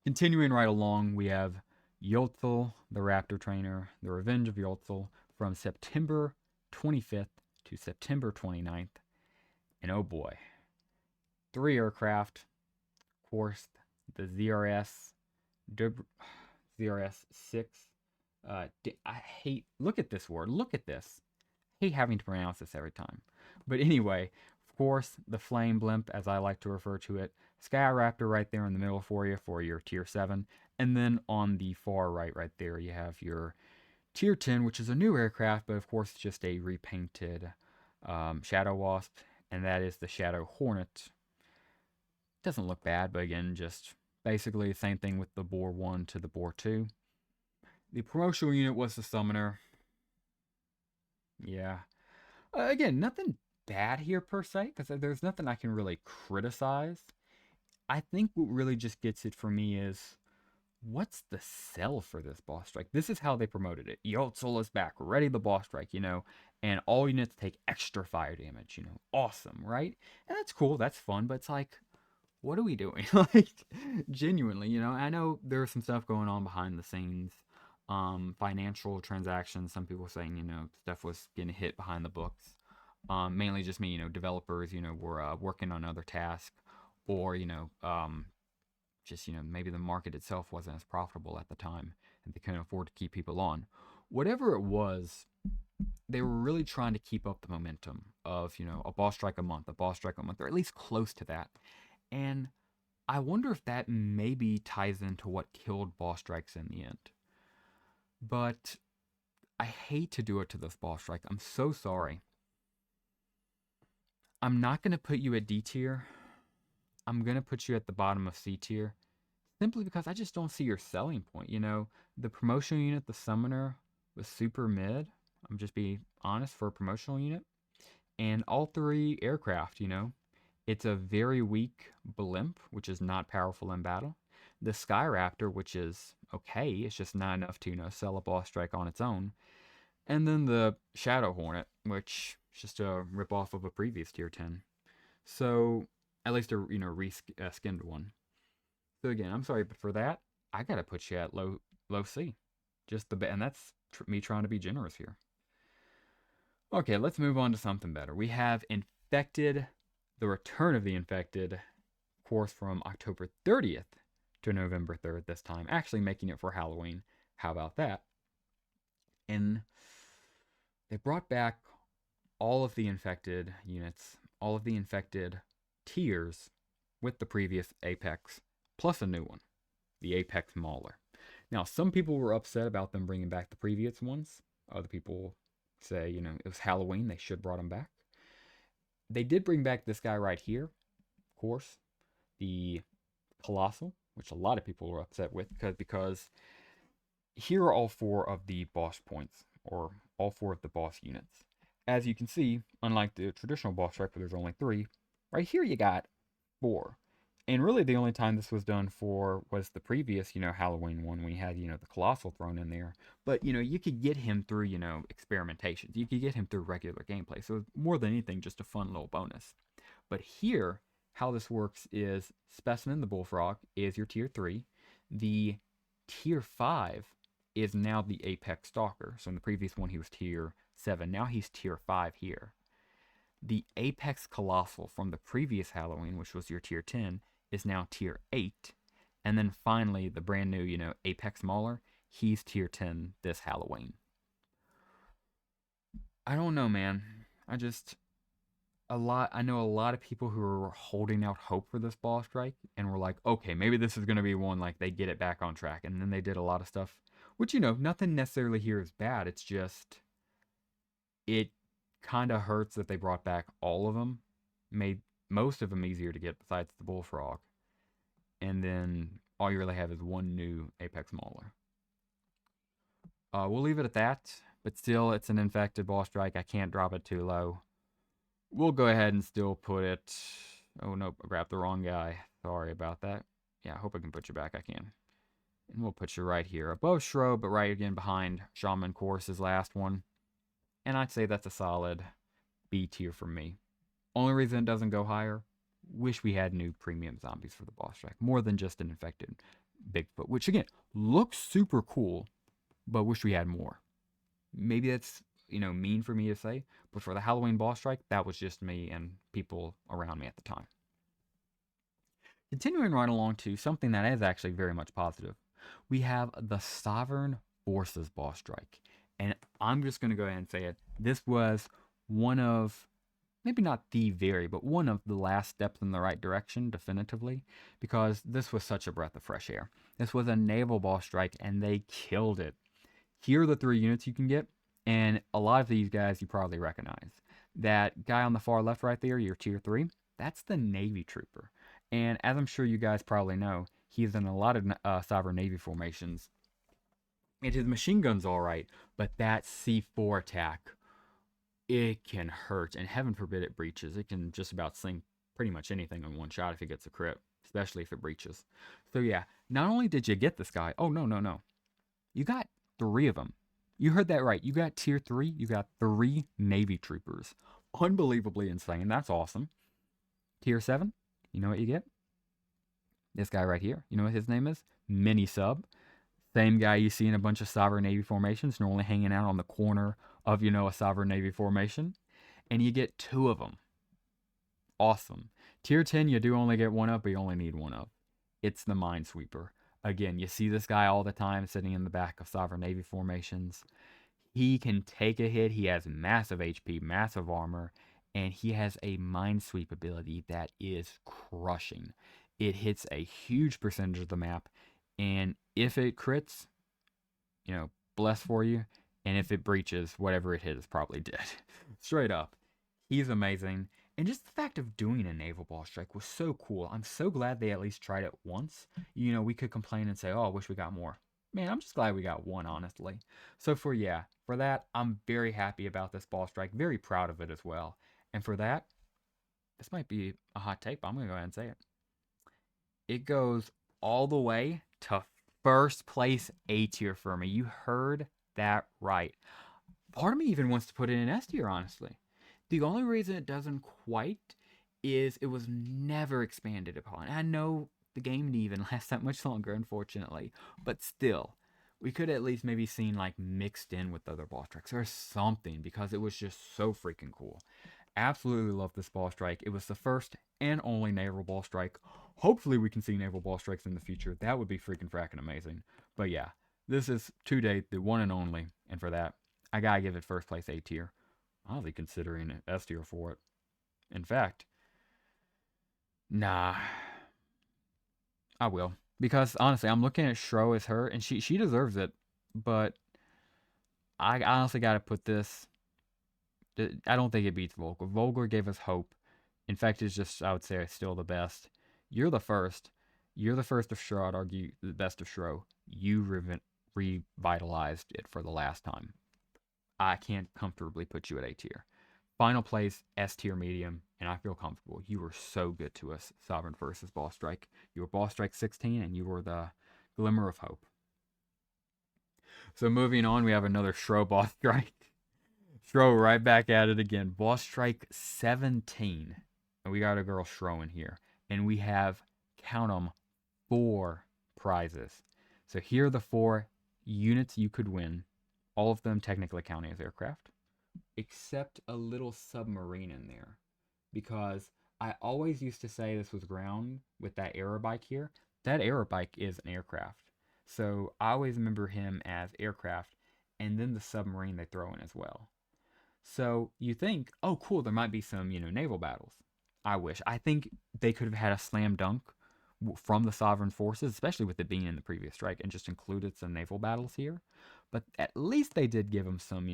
S1: Continuing right along, we have Yoltzel, the Raptor Trainer, The Revenge of Yoltzel, from September 25th to September 29th. And oh boy, 3 aircraft. Of course, the ZRS 6. I hate, look at this word, look at this. I hate having to pronounce this every time. But anyway, of course, the Flame Blimp, as I like to refer to it. Sky Raptor right there in the middle for you for your tier 7. And then on the far right there, you have your tier 10, which is a new aircraft, but of course just a repainted Shadow Wasp. And that is the Shadow Hornet. Doesn't look bad, but again, just basically the same thing with the Boar 1 to the Boar 2. The promotional unit was the Summoner. Yeah. Again, nothing bad here per se, because there's nothing I can really criticize. I think what really just gets it for me is, what's the sell for this boss strike? This is how they promoted it. Yoltzel is back, ready the boss strike, and all units take extra fire damage, awesome, right? And that's cool, that's fun, but it's like, what are we doing? Like, genuinely, I know there's some stuff going on behind the scenes. Financial transactions, some people saying, stuff was getting hit behind the books. Mainly just me, developers, were working on other tasks, or, just, maybe the market itself wasn't as profitable at the time and they couldn't afford to keep people on. Whatever it was, they were really trying to keep up the momentum of, a boss strike a month, or at least close to that. And I wonder if that maybe ties into what killed boss strikes in the end. But I hate to do it to this boss strike. I'm so sorry. I'm not going to put you at D tier. I'm going to put you at the bottom of C tier. Simply because I just don't see your selling point. The promotional unit, the Summoner, was super mid. I'm just being honest for a promotional unit. And all 3 aircraft, it's a very weak blimp, which is not powerful in battle. The Sky Raptor, which is okay, it's just not enough to, sell a boss strike on its own. And then the Shadow Hornet, which is just a ripoff of a previous tier 10. So, at least a, reskinned one. So again, I'm sorry, but for that, I gotta put you at low C. And that's me trying to be generous here. Okay, let's move on to something better. We have Infected, the Return of the Infected, course from October 30th to November 3rd this time, actually making it for Halloween. How about that? And they brought back all of the infected units, all of the infected tiers with the previous Apex, plus a new one, the Apex Mauler. Now, some people were upset about them bringing back the previous ones. Other people say, it was Halloween, they should have brought them back. They did bring back this guy right here, of course, the Colossal, which a lot of people were upset with because here are all four of the boss points, or all four of the boss units. As you can see, unlike the traditional boss strike where there's only three, right here you got four. And really the only time this was done for was the previous, Halloween one. We had, the Colossal thrown in there. But, you could get him through, experimentations. You could get him through regular gameplay. So more than anything, just a fun little bonus. But here, how this works is Specimen, the Bullfrog, is your tier 3. The tier 5 is now the Apex Stalker. So in the previous one, he was tier 7. Now he's tier 5 here. The Apex Colossal from the previous Halloween, which was your tier 10, is now tier 8. And then finally, the brand new, Apex Mauler, he's tier 10 this Halloween. I don't know, man. I know a lot of people who are holding out hope for this boss strike and were like, okay, maybe this is going to be one like they get it back on track. And then they did a lot of stuff, which, nothing necessarily here is bad. It's just, it kind of hurts that they brought back all of them, made most of them easier to get besides the Bullfrog. And then all you really have is one new Apex Mauler. We'll leave it at that, but still, it's an infected boss strike. I can't drop it too low. We'll go ahead and still put it... Oh, nope, I grabbed the wrong guy. Sorry about that. Yeah, I hope I can put you back. I can. And we'll put you right here. Above Shro, but right again behind Shaman Course's last one. And I'd say that's a solid B tier for me. Only reason it doesn't go higher, wish we had new premium zombies for the boss strike. More than just an infected Bigfoot, which again, looks super cool, but wish we had more. Maybe that's mean for me to say, but for the Halloween boss strike, that was just me and people around me at the time. Continuing right along to something that is actually very much positive, we have the Sovereign Forces boss strike. And I'm just going to go ahead and say it. This was one of, maybe not the very, but one of the last steps in the right direction, definitively, because this was such a breath of fresh air. This was a naval boss strike, and they killed it. Here are the 3 units you can get. And a lot of these guys you probably recognize. That guy on the far left right there, your tier 3, that's the Navy Trooper. And as I'm sure you guys probably know, he's in a lot of Sovereign Navy formations. And his machine gun's alright, but that C4 attack, it can hurt. And heaven forbid it breaches. It can just about sink pretty much anything in one shot if it gets a crit, especially if it breaches. So yeah, not only did you get this guy, oh no. You got 3 of them. You heard that right. You got tier 3. You got 3 Navy troopers. Unbelievably insane. That's awesome. Tier 7. You know what you get? This guy right here. You know what his name is? Mini Sub. Same guy you see in a bunch of Sovereign Navy formations, normally hanging out on the corner of, a Sovereign Navy formation. And you get 2 of them. Awesome. Tier 10, you do only get 1 up, but you only need 1 up. It's the Minesweeper. Again, you see this guy all the time sitting in the back of Sovereign Navy formations. He can take a hit. He has massive HP, massive armor, and he has a Minesweep ability that is crushing. It hits a huge percentage of the map, and if it crits, bless for you, and if it breaches, whatever it hit is probably dead. Straight up. He's amazing. And just the fact of doing a naval boss strike was so cool. I'm so glad they at least tried it once. We could complain and say, oh, I wish we got more. Man, I'm just glad we got 1, honestly. So for that, I'm very happy about this boss strike. Very proud of it as well. And for that, this might be a hot take, but I'm going to go ahead and say it. It goes all the way to first place A tier for me. You heard that right. Part of me even wants to put it in S tier, honestly. The only reason it doesn't quite is it was never expanded upon. I know the game didn't even last that much longer, unfortunately. But still, we could at least maybe seen like mixed in with other ball strikes or something because it was just so freaking cool. Absolutely love this ball strike. It was the first and only naval ball strike. Hopefully we can see naval ball strikes in the future. That would be freaking fracking amazing. But yeah, this is to date the one and only, and for that, I gotta give it first place A tier. I'll be considering it S tier for it. In fact, nah, I will. Because honestly, I'm looking at Shro as her, and she deserves it. But I honestly got to put this. I don't think it beats Volgar. Volgar gave us hope. In fact, it's just, I would say, still the best. You're the first. You're the first of Shro. I'd argue the best of Shro. You revitalized it for the last time. I can't comfortably put you at A tier. Final place, S tier medium, and I feel comfortable. You were so good to us, Sovereign versus Boss Strike. You were Boss Strike 16, and you were the glimmer of hope. So moving on, we have another Shro Boss Strike. Shro right back at it again. Boss Strike 17. And we got a girl Shro in here. And we have, count them, 4 prizes. So here are the 4 units you could win. All of them technically counting as aircraft. Except a little submarine in there. Because I always used to say this was ground with that aerobike here. That aerobike is an aircraft. So I always remember him as aircraft, and then the submarine they throw in as well. So you think, oh, cool, there might be some, naval battles. I wish. I think they could have had a slam dunk from the Sovereign forces, especially with it being in the previous strike, and just included some naval battles here. But at least they did give them some,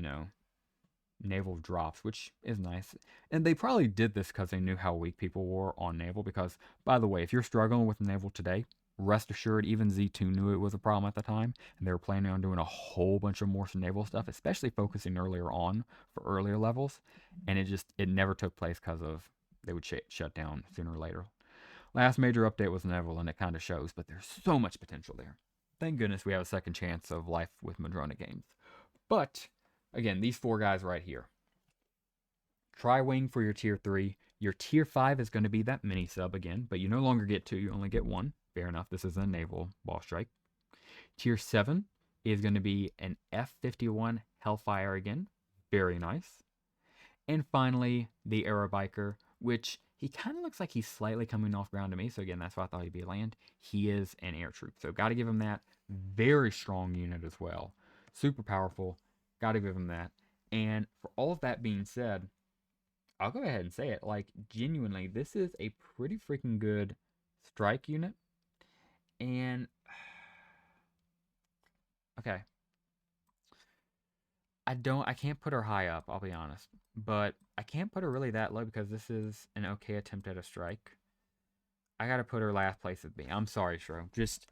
S1: naval drops, which is nice. And they probably did this because they knew how weak people were on naval. Because, by the way, if you're struggling with naval today, rest assured, even Z2 knew it was a problem at the time, and they were planning on doing a whole bunch of more naval stuff, especially focusing earlier on for earlier levels. And it never took place because of they would shut down sooner or later. Last major update was naval, and it kind of shows, but there's so much potential there. Thank goodness we have a second chance of life with Madrona games. But again, these 4 guys right here. Tri-wing for your tier 3. Your tier 5 is going to be that mini sub again, but you no longer get 2, you only get 1. Fair enough, this is a naval ball strike. Tier 7 is going to be an F-51 Hellfire again. Very nice. And finally, the Aerobiker, which he kind of looks like he's slightly coming off ground to me. So again, that's why I thought he'd be a land. He is an air troop. So got to give him that. Very strong unit as well. Super powerful. Got to give him that. And for all of that being said, I'll go ahead and say it. Like, genuinely, this is a pretty freaking good strike unit. And, okay. I can't put her high up, I'll be honest. But I can't put her really that low because this is an okay attempt at a strike. I gotta put her last place at B. I'm sorry, Shro.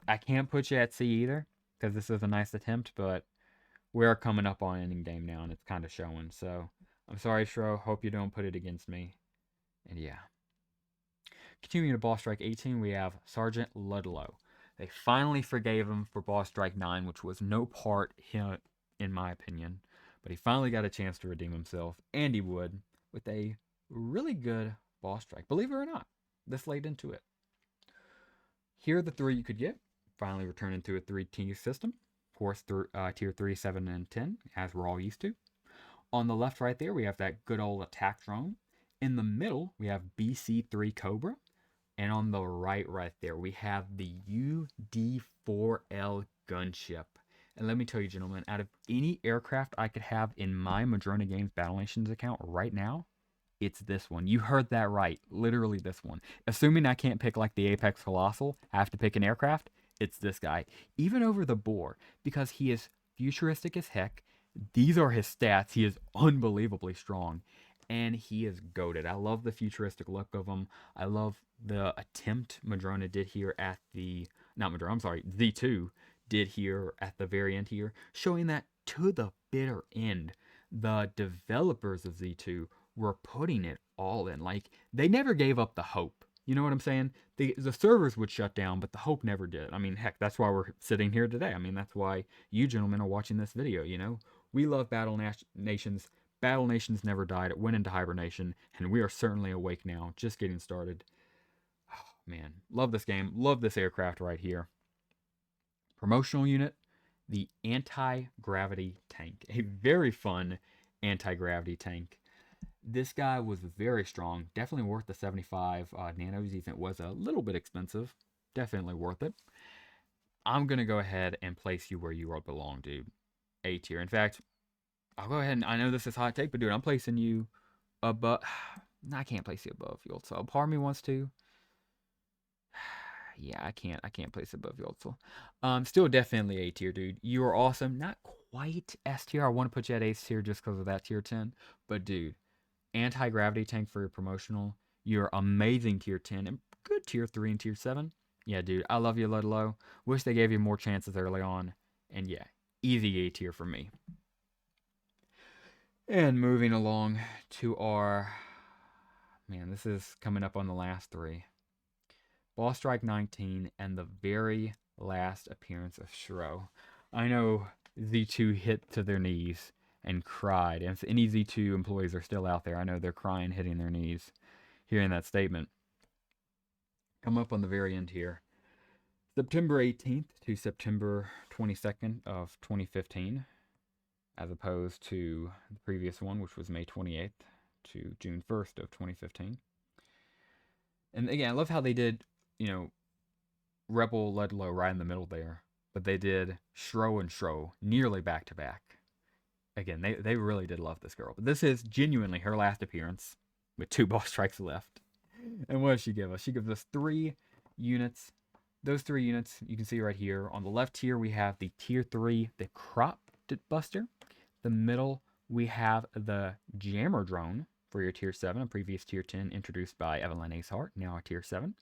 S1: I can't put you at C either because this is a nice attempt, but we're coming up on ending game now and it's kind of showing. So, I'm sorry, Shro. Hope you don't put it against me. And yeah. Continuing to Boss Strike 18, we have Sergeant Ludlow. They finally forgave him for Boss Strike 9, which was no part him, in my opinion. But he finally got a chance to redeem himself, and he would, with a really good Boss Strike. Believe it or not, this late into it. Here are the 3 you could get. Finally returning to a 3-tier system. Of course, tier 3, 7, and 10, as we're all used to. On the left right there, we have that good old attack drone. In the middle, we have BC-3 Cobra. And on the right there, we have the UD-4L gunship. And let me tell you, gentlemen, out of any aircraft I could have in my Madrona Games Battle Nations account right now, it's this one. You heard that right. Literally this one. Assuming I can't pick like the Apex Colossal, I have to pick an aircraft, it's this guy. Even over the boar, because he is futuristic as heck. These are his stats. He is unbelievably strong. And he is goated. I love the futuristic look of him. I love the attempt Madrona did here at the... Not Madrona, I'm sorry. Z2 did here at the very end here. Showing that to the bitter end, the developers of Z2 were putting it all in. Like, they never gave up the hope. You know what I'm saying? The servers would shut down, but the hope never did. I mean, heck, that's why we're sitting here today. I mean, that's why you gentlemen are watching this video, you know? We love Battle Nations. Battle Nations never died. It went into hibernation, and we are certainly awake now, just getting started. Oh, man, love this game. Love this aircraft right here. Promotional unit, the anti-gravity tank. A very fun anti-gravity tank. This guy was very strong, definitely worth the 75 nanos, even it was a little bit expensive. Definitely worth it. I'm going to go ahead and place you where you all belong, dude. A tier. In fact, I'll go ahead and, I know this is hot take, but dude, I'm placing you above. I can't place you above Yoltz. So part of me wants to. Yeah, I can't place it above Yoltz. Still definitely A tier, dude. You are awesome. Not quite S tier. I want to put you at A tier just because of that tier 10. But dude, anti-gravity tank for your promotional. You're amazing tier 10 and good tier 3 and tier 7. Yeah, dude, I love you, Ludlow. Wish they gave you more chances early on. And yeah, easy A tier for me. And moving along to our, man, this is coming up on the last three. Boss Strike 19 and the very last appearance of Shro. I know Z2 hit to their knees and cried. And if any Z2 employees are still out there, I know they're crying, hitting their knees, hearing that statement. Come up on the very end here. September 18th to September 22nd of 2015, as opposed to the previous one, which was May 28th to June 1st of 2015. And again, I love how they did, Rebel Ludlow right in the middle there, but they did Shro and Shro nearly back to back. Again, they really did love this girl. But this is genuinely her last appearance with 2 boss strikes left. And what does she give us? She gives us 3 units. Those 3 units you can see right here. On the left here, we have the tier 3, the Crop Buster. The middle, we have the Jammer Drone for your tier 7, a previous tier 10 introduced by Evelyn Acehart, now a tier 7.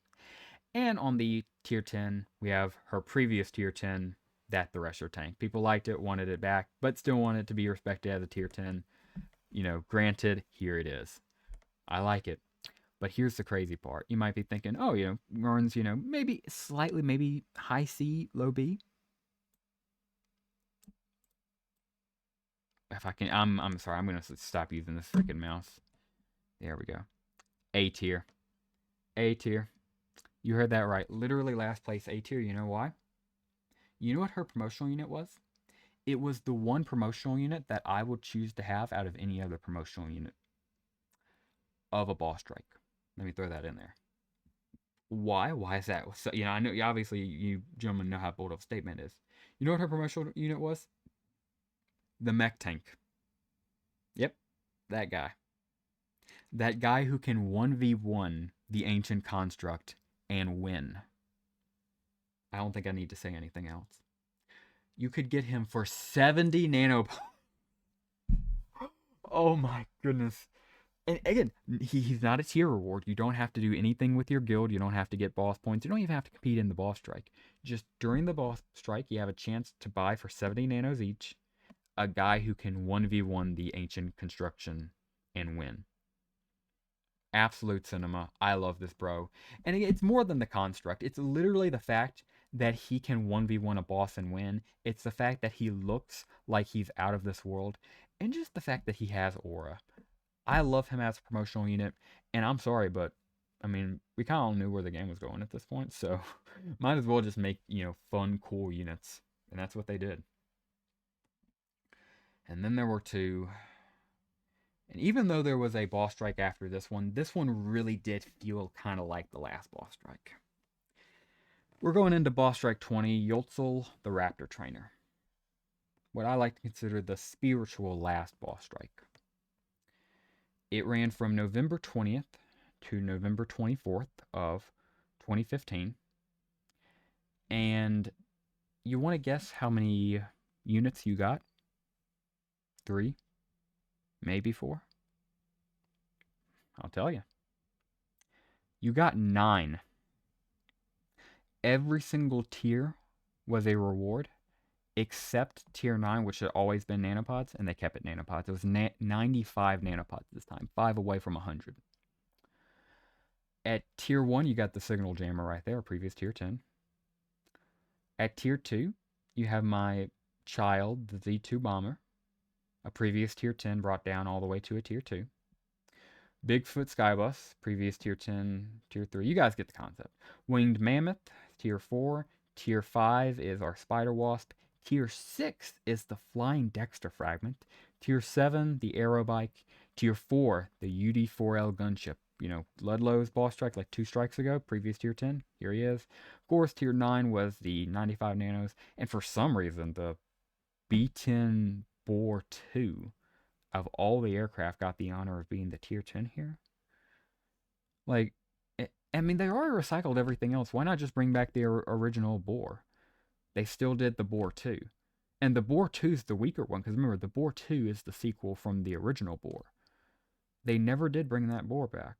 S1: And on the tier 10, we have her previous tier 10, that Thresher tank. People liked it, wanted it back, but still want it to be respected as a tier 10. Granted, here it is. I like it. But here's the crazy part. You might be thinking, oh, runs, maybe slightly, maybe high C, low B. If I can, I'm sorry, I'm going to stop using this freaking mouse. There we go. A tier. A tier. You heard that right. Literally last place A tier. You know why? You know what her promotional unit was? It was the one promotional unit that I would choose to have out of any other promotional unit of a boss strike. Let me throw that in there. Why? Why is that? So, I know, obviously, you gentlemen know how bold of a statement is. You know what her promotional unit was? The mech tank. Yep, that guy. That guy who can 1v1 the ancient construct and win. I don't think I need to say anything else. You could get him for 70 nanopods. Oh my goodness. And again, he's not a tier reward. You don't have to do anything with your guild. You don't have to get boss points. You don't even have to compete in the boss strike. Just during the boss strike, you have a chance to buy for 70 nanos each a guy who can 1v1 the ancient construction and win. Absolute cinema. I love this bro. And it's more than the construct. It's literally the fact that he can 1v1 a boss and win. It's the fact that he looks like he's out of this world. And just the fact that he has aura. I love him as a promotional unit. And I'm sorry, but I mean, we kind of all knew where the game was going at this point. So might as well just make, fun, cool units. And that's what they did. And then there were 2. And even though there was a boss strike after this one really did feel kind of like the last boss strike. We're going into boss strike 20, Yoltzel the Raptor Trainer. What I like to consider the spiritual last boss strike. It ran from November 20th to November 24th of 2015. And you want to guess how many units you got? 3? Maybe 4? I'll tell you. You got 9. Every single tier was a reward, except tier 9, which had always been nanopods, and they kept it nanopods. It was 95 nanopods this time, 5 away from 100. At tier 1, you got the signal jammer right there, previous tier 10. At tier 2, you have my child, the Z2 bomber, a previous tier 10 brought down all the way to a tier 2. Bigfoot Skybus, previous tier 10, tier 3. You guys get the concept. Winged Mammoth, tier 4. Tier 5 is our Spider Wasp. Tier 6 is the Flying Dexter Fragment. Tier 7, the Aero Bike. Tier 4, the UD4L Gunship. You know, Ludlow's boss strike like 2 strikes ago, previous tier 10. Here he is. Of course, tier 9 was the 95 Nanos. And for some reason, the B10 Boar 2 of all the aircraft got the honor of being the tier 10 here. Like, I mean, they already recycled everything else. Why not just bring back the original Boar? They still did the Boar 2. And the Boar 2 is the weaker one, because remember, the Boar 2 is the sequel from the original Boar. They never did bring that Boar back.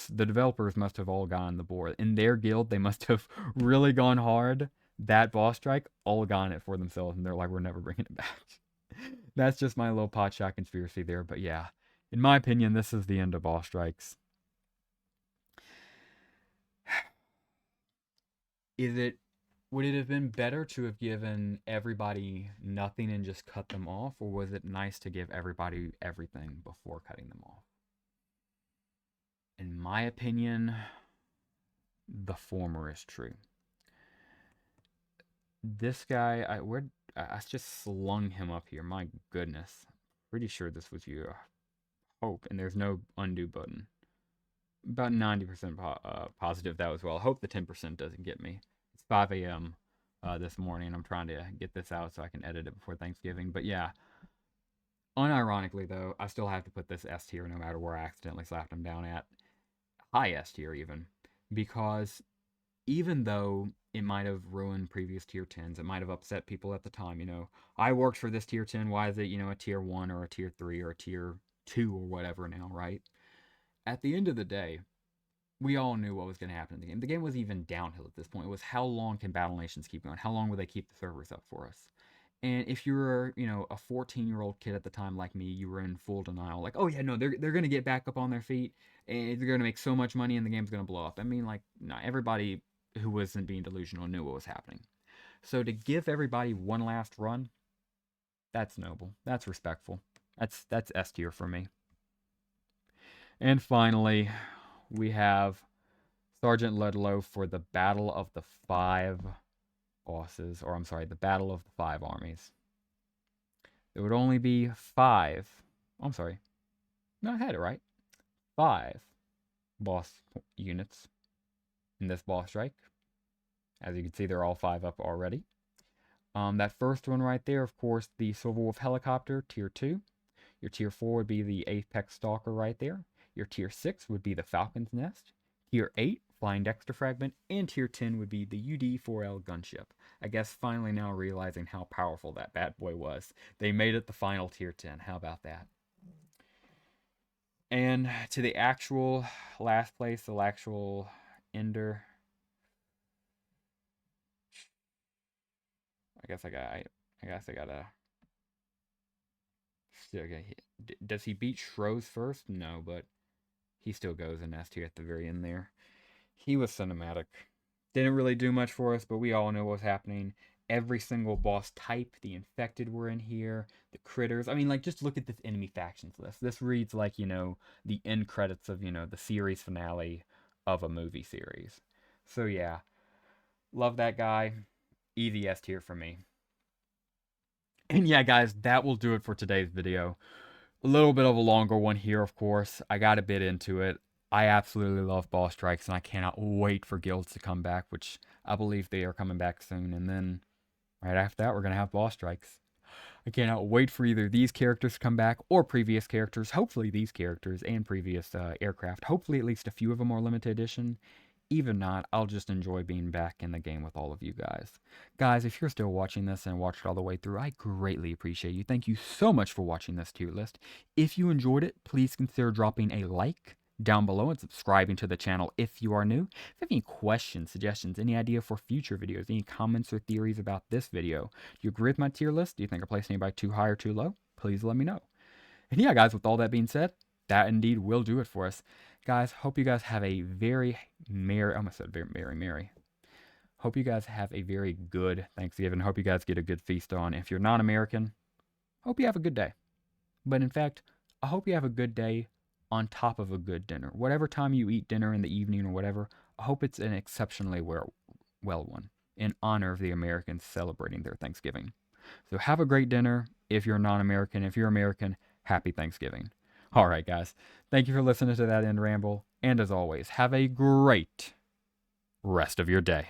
S1: The developers must have all gotten the Boar. In their guild, they must have really gone hard. That boss strike, all gotten it for themselves, and they're like, we're never bringing it back. That's just my little potshot conspiracy there, but yeah. In my opinion, this is the end of boss strikes. Would it have been better to have given everybody nothing and just cut them off, or was it nice to give everybody everything before cutting them off? In my opinion, the former is true. This guy, I just slung him up here. My goodness. Pretty sure this was you. Hope, and there's no undo button. About 90% positive that was well. I hope the 10% doesn't get me. It's 5 a.m. This morning. I'm trying to get this out so I can edit it before Thanksgiving. But yeah, unironically though, I still have to put this S tier no matter where I accidentally slapped him down at. High S tier even. Because even though it might have ruined previous tier 10s, it might have upset people at the time, you know. I worked for this tier 10, why is it, you know, a tier 1 or a tier 3 or a tier 2 or whatever now, right? At the end of the day, we all knew what was going to happen in the game. The game was even downhill at this point. It was how long can Battle Nations keep going? How long will they keep the servers up for us? And if you were, you know, a 14-year-old kid at the time like me, you were in full denial. Like, oh yeah, no, they're going to get back up on their feet, and they're going to make so much money, and the game's going to blow up. I mean, like, not everybody who wasn't being delusional knew what was happening. So to give everybody one last run, that's noble. That's respectful. That's S tier for me. And finally, we have Sergeant Ludlow for the Battle of the Five Bosses, or I'm sorry, the Battle of the Five Armies. There would only be 5. I'm sorry. No, I had it right. 5 boss units in this boss strike. As you can see, they're all 5 up already. That first one right there, of course, the Silver Wolf Helicopter, Tier 2. Your Tier 4 would be the Apex Stalker right there. Your Tier 6 would be the Falcon's Nest. Tier 8, Flying Dexter Fragment. And Tier 10 would be the UD4L Gunship. I guess finally now realizing how powerful that bad boy was. They made it the final Tier 10. How about that? And to the actual last place, the actual ender. I guess I gotta. Okay, does he beat Shroz first? No, but he still goes in S tier at the very end there. He was cinematic. Didn't really do much for us, but we all know what was happening. Every single boss type, the infected were in here, the critters. I mean, like, just look at this enemy factions list. This reads like, you know, the end credits of, you know, the series finale of a movie series. So yeah, love that guy. Easy S tier for me. And yeah, guys, that will do it for today's video. A little bit of a longer one here, of course. I got a bit into it. I absolutely love boss strikes, and I cannot wait for guilds to come back, which I believe they are coming back soon. And then right after that, we're going to have boss strikes. I cannot wait for either these characters to come back or previous characters. Hopefully these characters and previous aircraft. Hopefully at least a few of them are limited edition. Even not, I'll just enjoy being back in the game with all of you guys. Guys, if you're still watching this and watched it all the way through, I greatly appreciate you. Thank you so much for watching this tier list. If you enjoyed it, please consider dropping a like down below and subscribing to the channel if you are new. If you have any questions, suggestions, any idea for future videos, any comments or theories about this video, do you agree with my tier list? Do you think I placed anybody too high or too low? Please let me know. And yeah, guys, with all that being said, that indeed will do it for us. Guys, hope you guys have a very merry, I almost said very merry. Hope you guys have a very good Thanksgiving. Hope you guys get a good feast on. If you're not American, hope you have a good day. But in fact, I hope you have a good day on top of a good dinner. Whatever time you eat dinner in the evening or whatever, I hope it's an exceptionally well one. in honor of the Americans celebrating their Thanksgiving. So have a great dinner if you're non-American. If you're American, happy Thanksgiving. All right, guys. Thank you for listening to That End Ramble. And as always, have a great rest of your day.